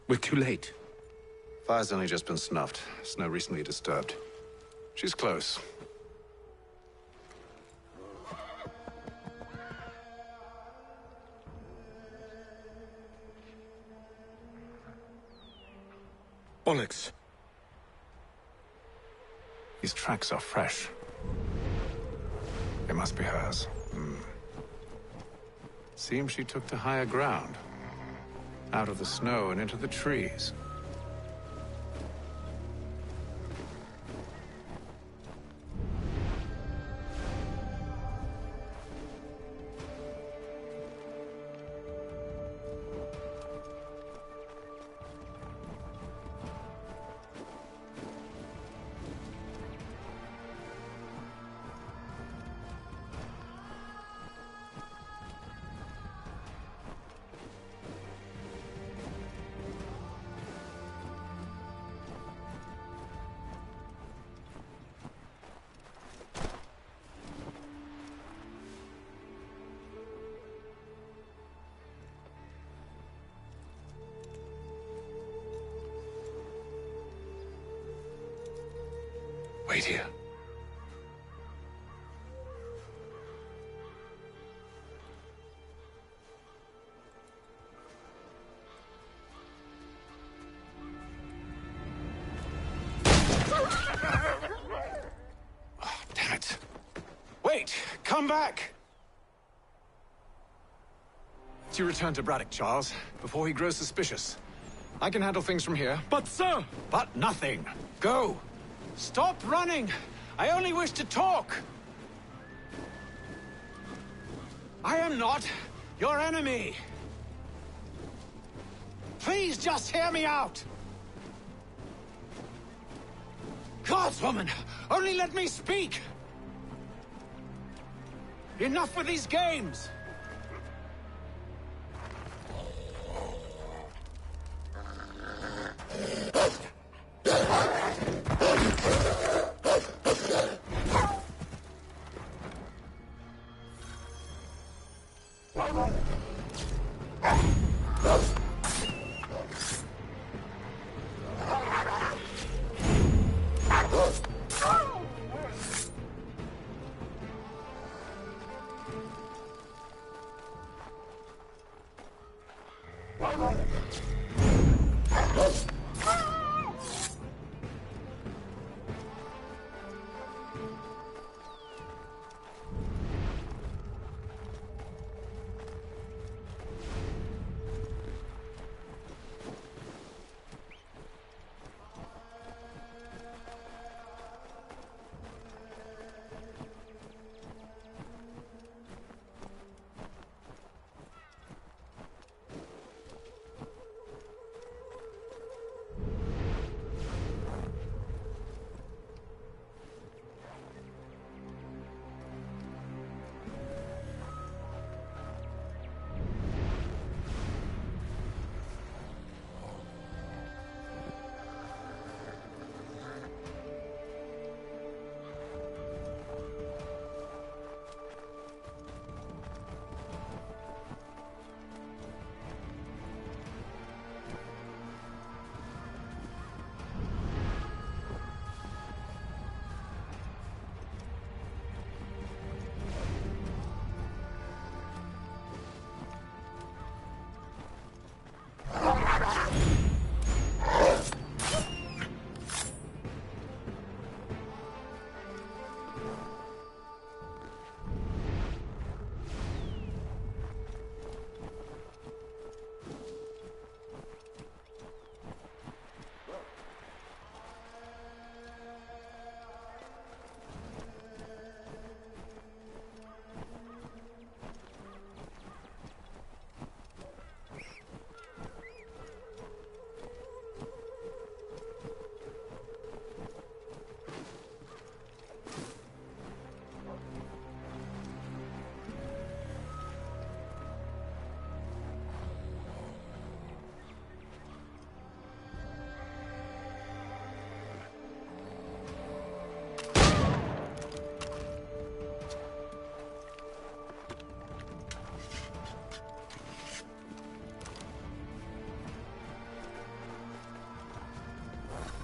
We're too late. Fire's only just been snuffed. Snow recently disturbed. She's close. Bollocks. These tracks are fresh. They must be hers. Seems she took to higher ground. Out of the snow and into the trees. Wait here. Oh, damn it. Wait! Come back! You return to Braddock, Charles, before he grows suspicious. I can handle things from here. But, sir! But nothing. Go! Stop running! I only wish to talk! I am not your enemy! Please just hear me out! Godswoman! Only let me speak! Enough with these games!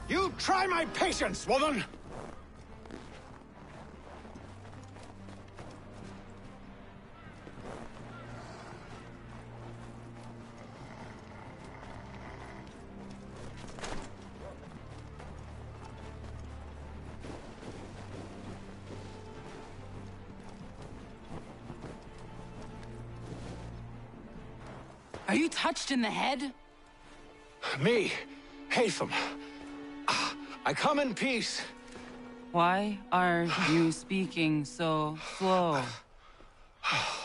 You try my patience, woman! Are you touched in the head? Me, Haytham. I come in peace. Why are you speaking so slow?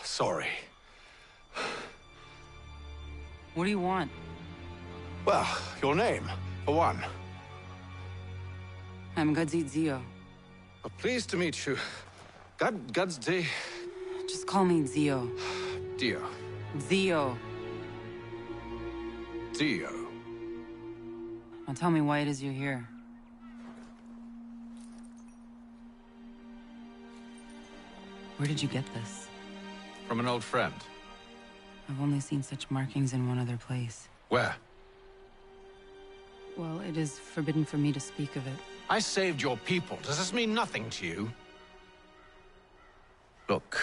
Sorry. What do you want? Well, your name, for one. I'm Gadzit Zio. Pleased to meet you. Gadzit. Just call me Zio. Dio. Zio. Dio. Now tell me why it is you're here. Where did you get this? From an old friend. I've only seen such markings in one other place. Where? Well, it is forbidden for me to speak of it. I saved your people. Does this mean nothing to you? Look,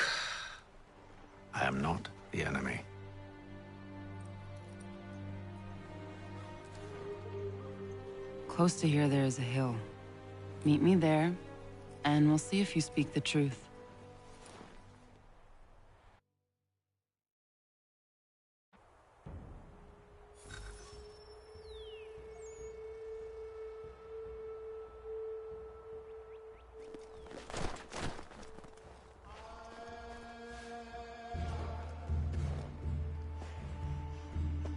I am not the enemy. Close to here, there is a hill. Meet me there, and we'll see if you speak the truth.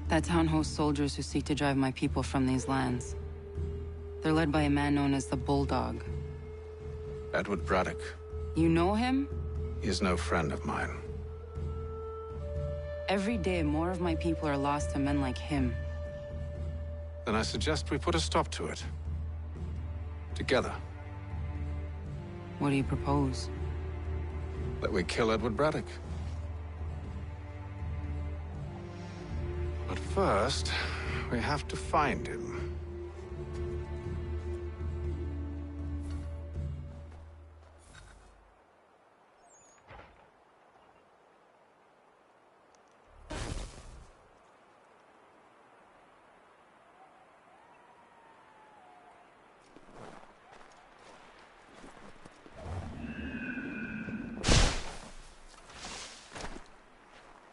That town hosts soldiers who seek to drive my people from these lands. They're led by a man known as the Bulldog. Edward Braddock. You know him? He is no friend of mine. Every day, more of my people are lost to men like him. Then I suggest we put a stop to it. Together. What do you propose? That we kill Edward Braddock. But first, we have to find him.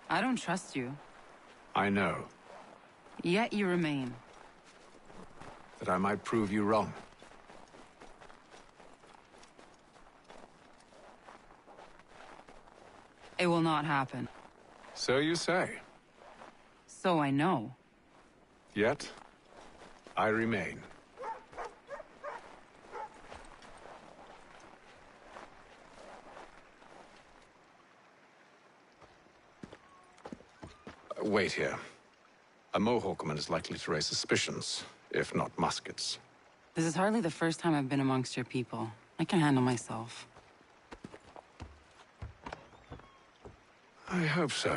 I don't trust you. I know. Yet you remain. That I might prove you wrong. It will not happen. So you say. So I know. Yet, I remain. Wait here. A Mohawkman is likely to raise suspicions, if not muskets. This is hardly the first time I've been amongst your people. I can handle myself. I hope so.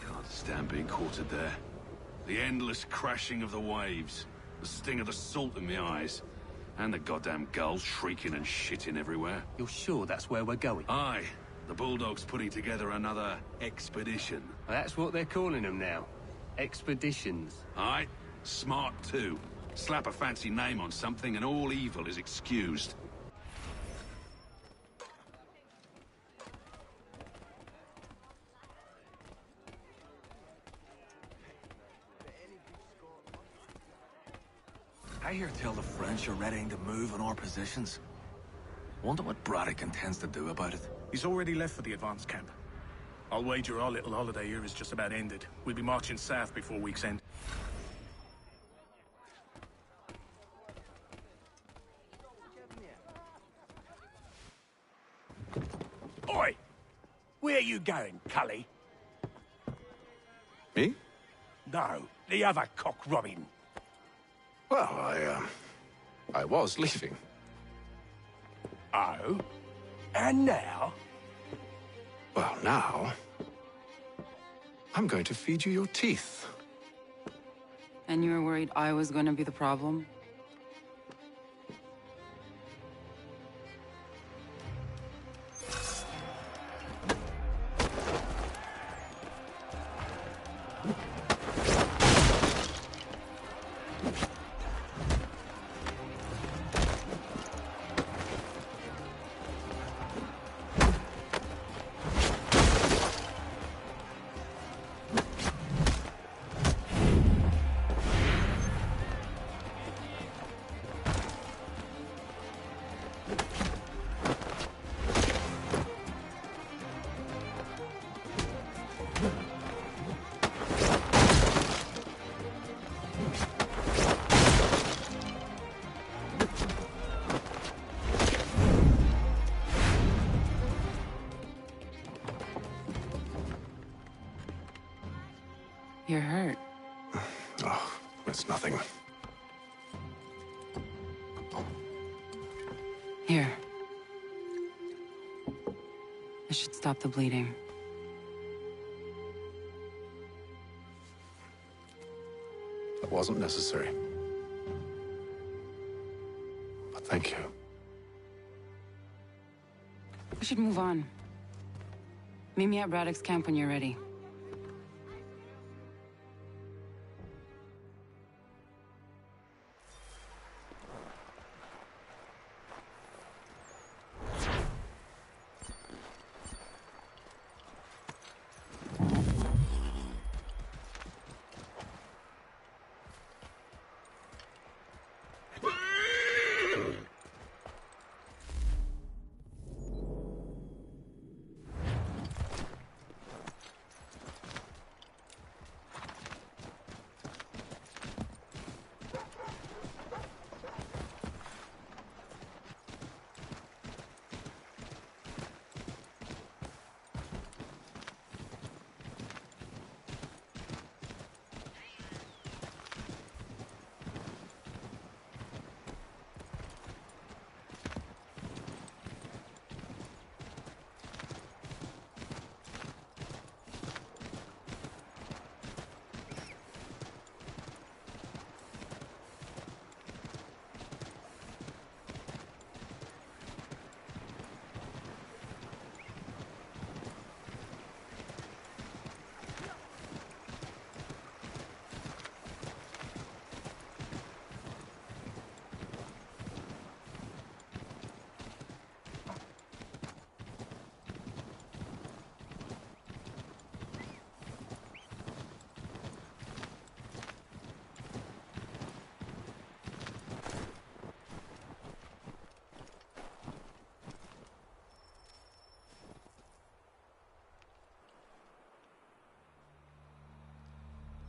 Can't stand being quartered there. The endless crashing of the waves. The sting of the salt in my eyes. And the goddamn gulls shrieking and shitting everywhere. You're sure that's where we're going? Aye. The Bulldog's putting together another expedition. That's what they're calling them now. Expeditions. Aye. Smart too. Slap a fancy name on something and all evil is excused. I hear tell the French are readying to move on our positions. Wonder what Braddock intends to do about it. He's already left for the advance camp. I'll wager our little holiday here is just about ended. We'll be marching south before week's end. Oi! Where you going, Cully? Me? No, the other cock Robin. Well, I was leaving. Oh? And now? Well, now, I'm going to feed you your teeth. And you were worried I was going to be the problem? You're hurt. Oh, it's nothing. Here. This should stop the bleeding. That wasn't necessary. But thank you. We should move on. Meet me at Braddock's camp when you're ready.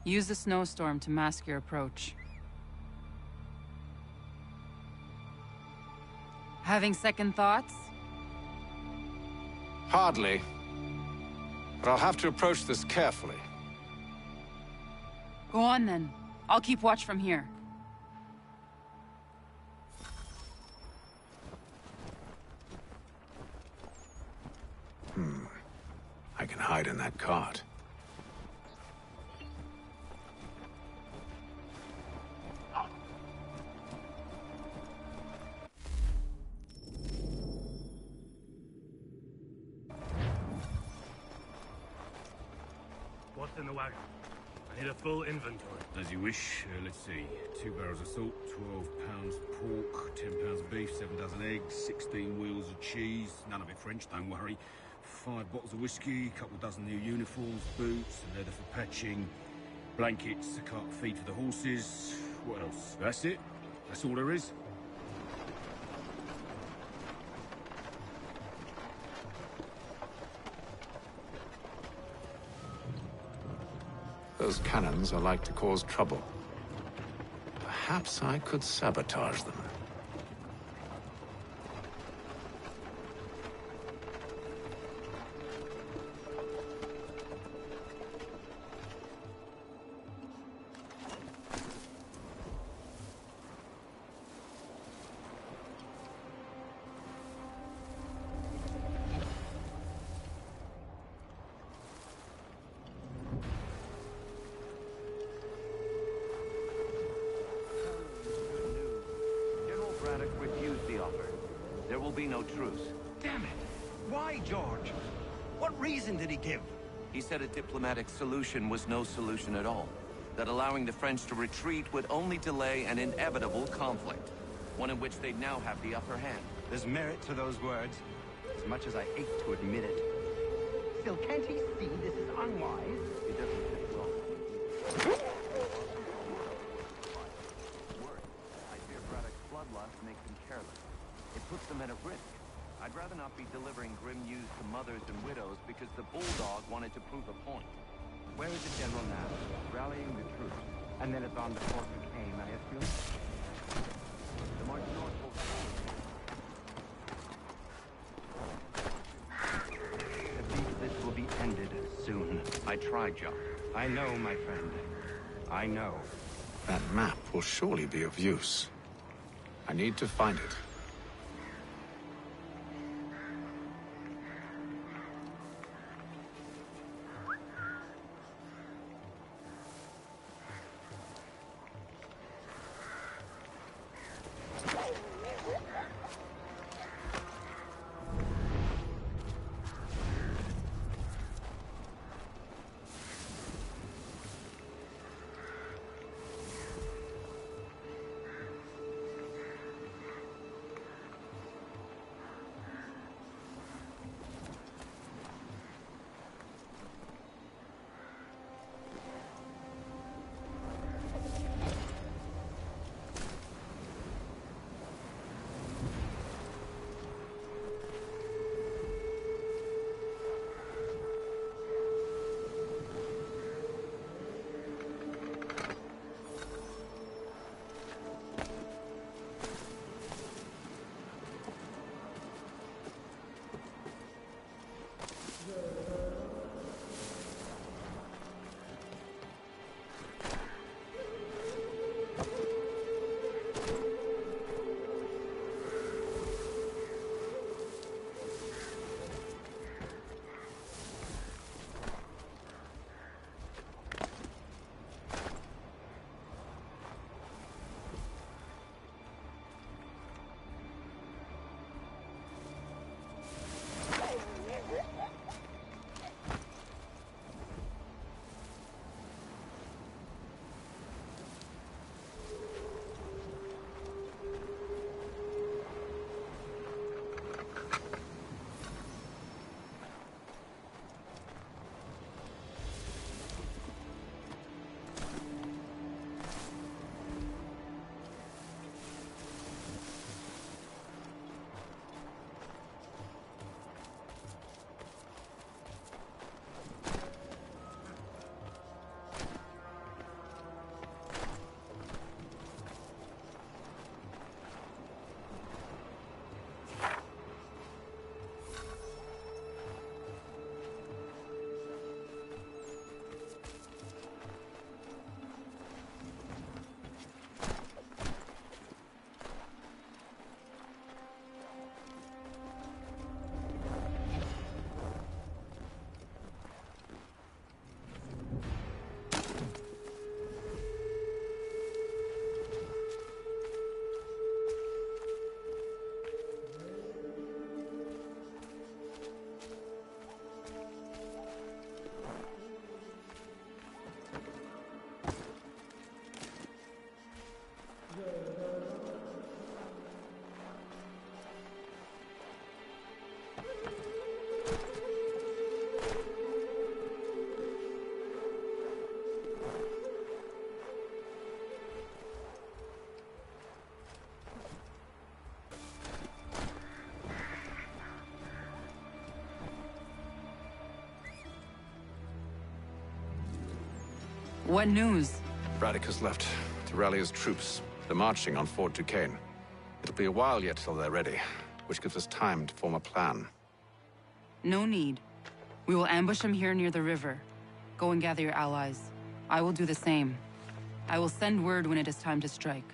Use the snowstorm to mask your approach. Having second thoughts? Hardly. But I'll have to approach this carefully. Go on then. I'll keep watch from here. I can hide in that cart. What's in the wagon? I need a full inventory. As you wish. Let's see. 2 barrels of salt, 12 pounds pork, 10 pounds of beef, 7 dozen eggs, 16 wheels of cheese. None of it French, don't worry. 5 bottles of whiskey, a couple dozen new uniforms, boots, leather for patching, blankets, a cart feed for the horses. What else? That's it? That's all there is? Those cannons are like to cause trouble. Perhaps I could sabotage them. There will be no truce. Damn it! Why, George? What reason did he give? He said a diplomatic solution was no solution at all. That allowing the French to retreat would only delay an inevitable conflict. One in which they'd now have the upper hand. There's merit to those words, as much as I hate to admit it. Still, can't he see this is unwise? It doesn't fit well. I fear Braddock's bloodlust makes them careless. It puts them at a risk. I'd rather not be delivering grim news to mothers and widows because the Bulldog wanted to prove a point. Where is the general now? Rallying the troops. And then it's on to Fort Duquesne, I assume? The march north will... At least this will be ended soon. I tried, John. I know, my friend. I know. That map will surely be of use. I need to find it. What news? Braddock has left to rally his troops. They're marching on Fort Duquesne. It'll be a while yet till they're ready, which gives us time to form a plan. No need. We will ambush him here near the river. Go and gather your allies. I will do the same. I will send word when it is time to strike.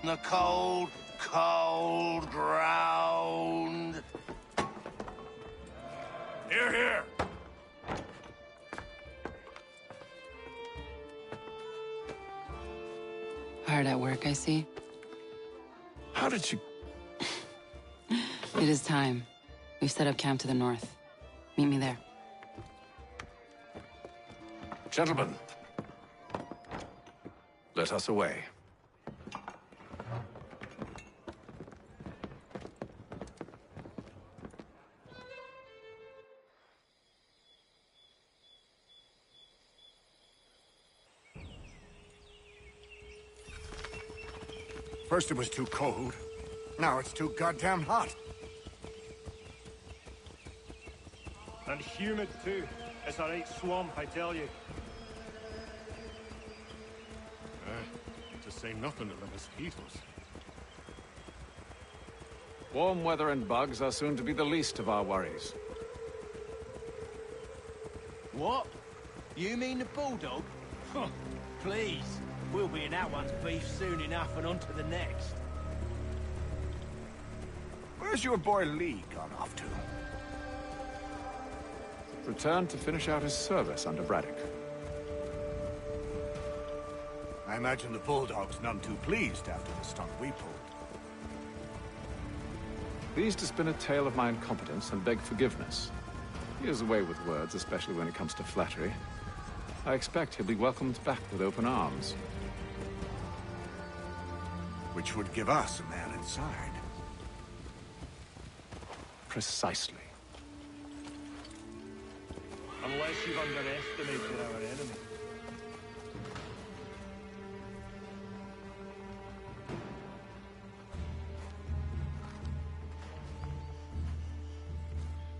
The cold, cold ground. Here, here. Hard at work, I see. How did you... It is time. We've set up camp to the north. Meet me there. Gentlemen, let us away. First it was too cold. Now it's too goddamn hot. And humid too. It's a right swamp, I tell you. To say nothing of the mosquitoes. Warm weather and bugs are soon to be the least of our worries. What? You mean the bulldog? Huh, please. We'll be in that one's beef soon enough and on to the next. Where's your boy Lee gone off to? Returned to finish out his service under Braddock. I imagine the Bulldog's none too pleased after the stunt we pulled. Pleased to spin a tale of my incompetence and beg forgiveness. He has a way with words, especially when it comes to flattery. I expect he'll be welcomed back with open arms. Which would give us a man inside. Precisely. Unless you've underestimated our enemy.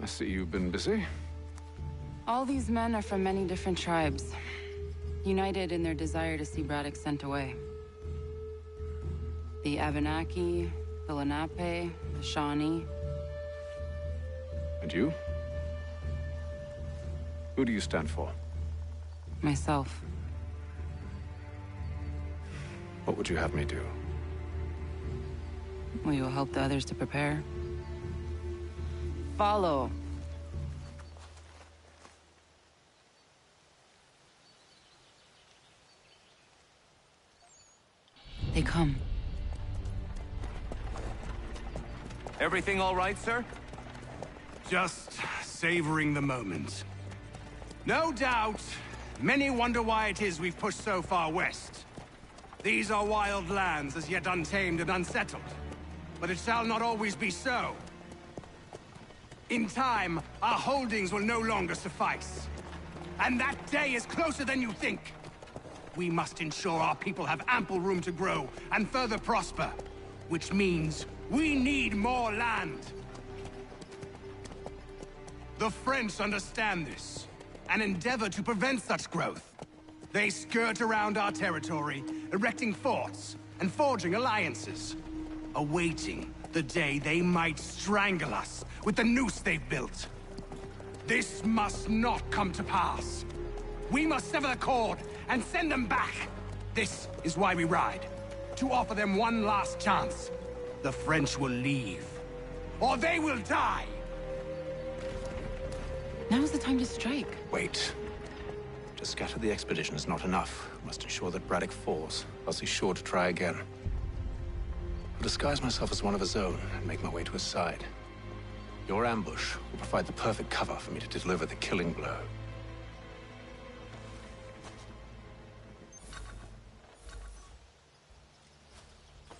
I see you've been busy. All these men are from many different tribes, united in their desire to see Braddock sent away. The Abenaki, the Lenape, the Shawnee. And you? Who do you stand for? Myself. What would you have me do? Will you help the others to prepare? Follow. They come. Everything all right, sir? Just savoring the moment. No doubt, many wonder why it is we've pushed so far west. These are wild lands, as yet untamed and unsettled. But it shall not always be so. In time, our holdings will no longer suffice. And that day is closer than you think. We must ensure our people have ample room to grow and further prosper. Which means we need more land. The French understand this, and endeavor to prevent such growth. They skirt around our territory, erecting forts and forging alliances, awaiting the day they might strangle us with the noose they've built. This must not come to pass. We must sever the cord and send them back. This is why we ride, to offer them one last chance. The French will leave, or they will die. Now's the time to strike. Wait. To scatter the expedition is not enough. We must ensure that Braddock falls, else he's sure to try again. I'll disguise myself as one of his own and make my way to his side. Your ambush will provide the perfect cover for me to deliver the killing blow.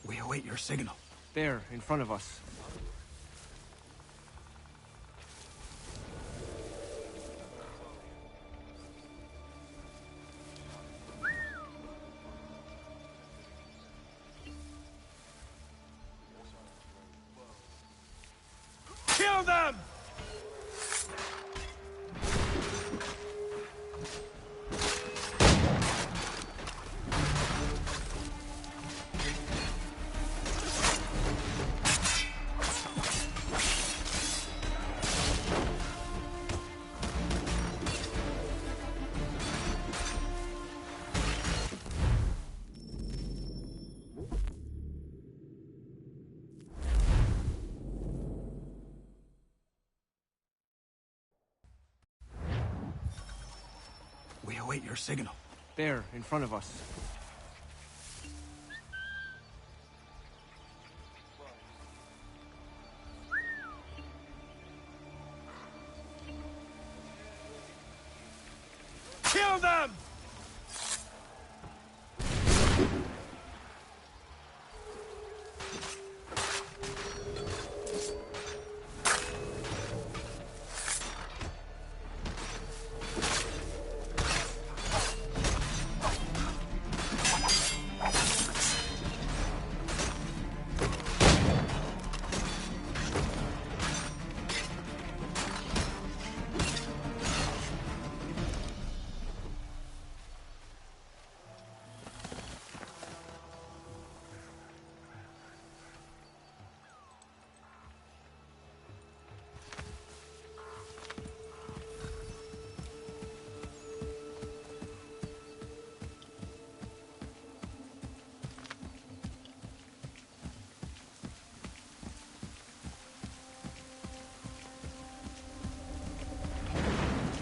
We await your signal. There, in front of us. Kill them! await your signal. There, in front of us. Kill them!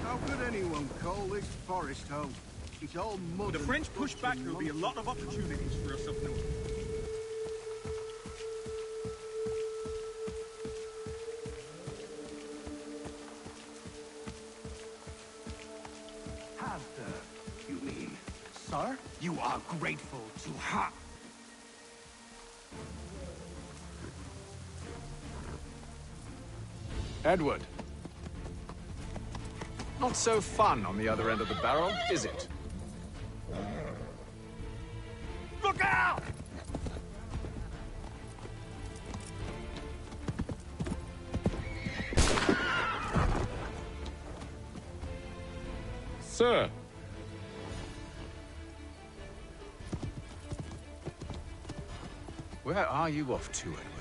How could anyone call this forest home? It's all mud. With the French push back, there'll be a lot of opportunities for us up north. Have you mean? Sir? You are grateful to Ha. Edward. Not so fun on the other end of the barrel, is it? Look out! Sir. Where are you off to, Edward?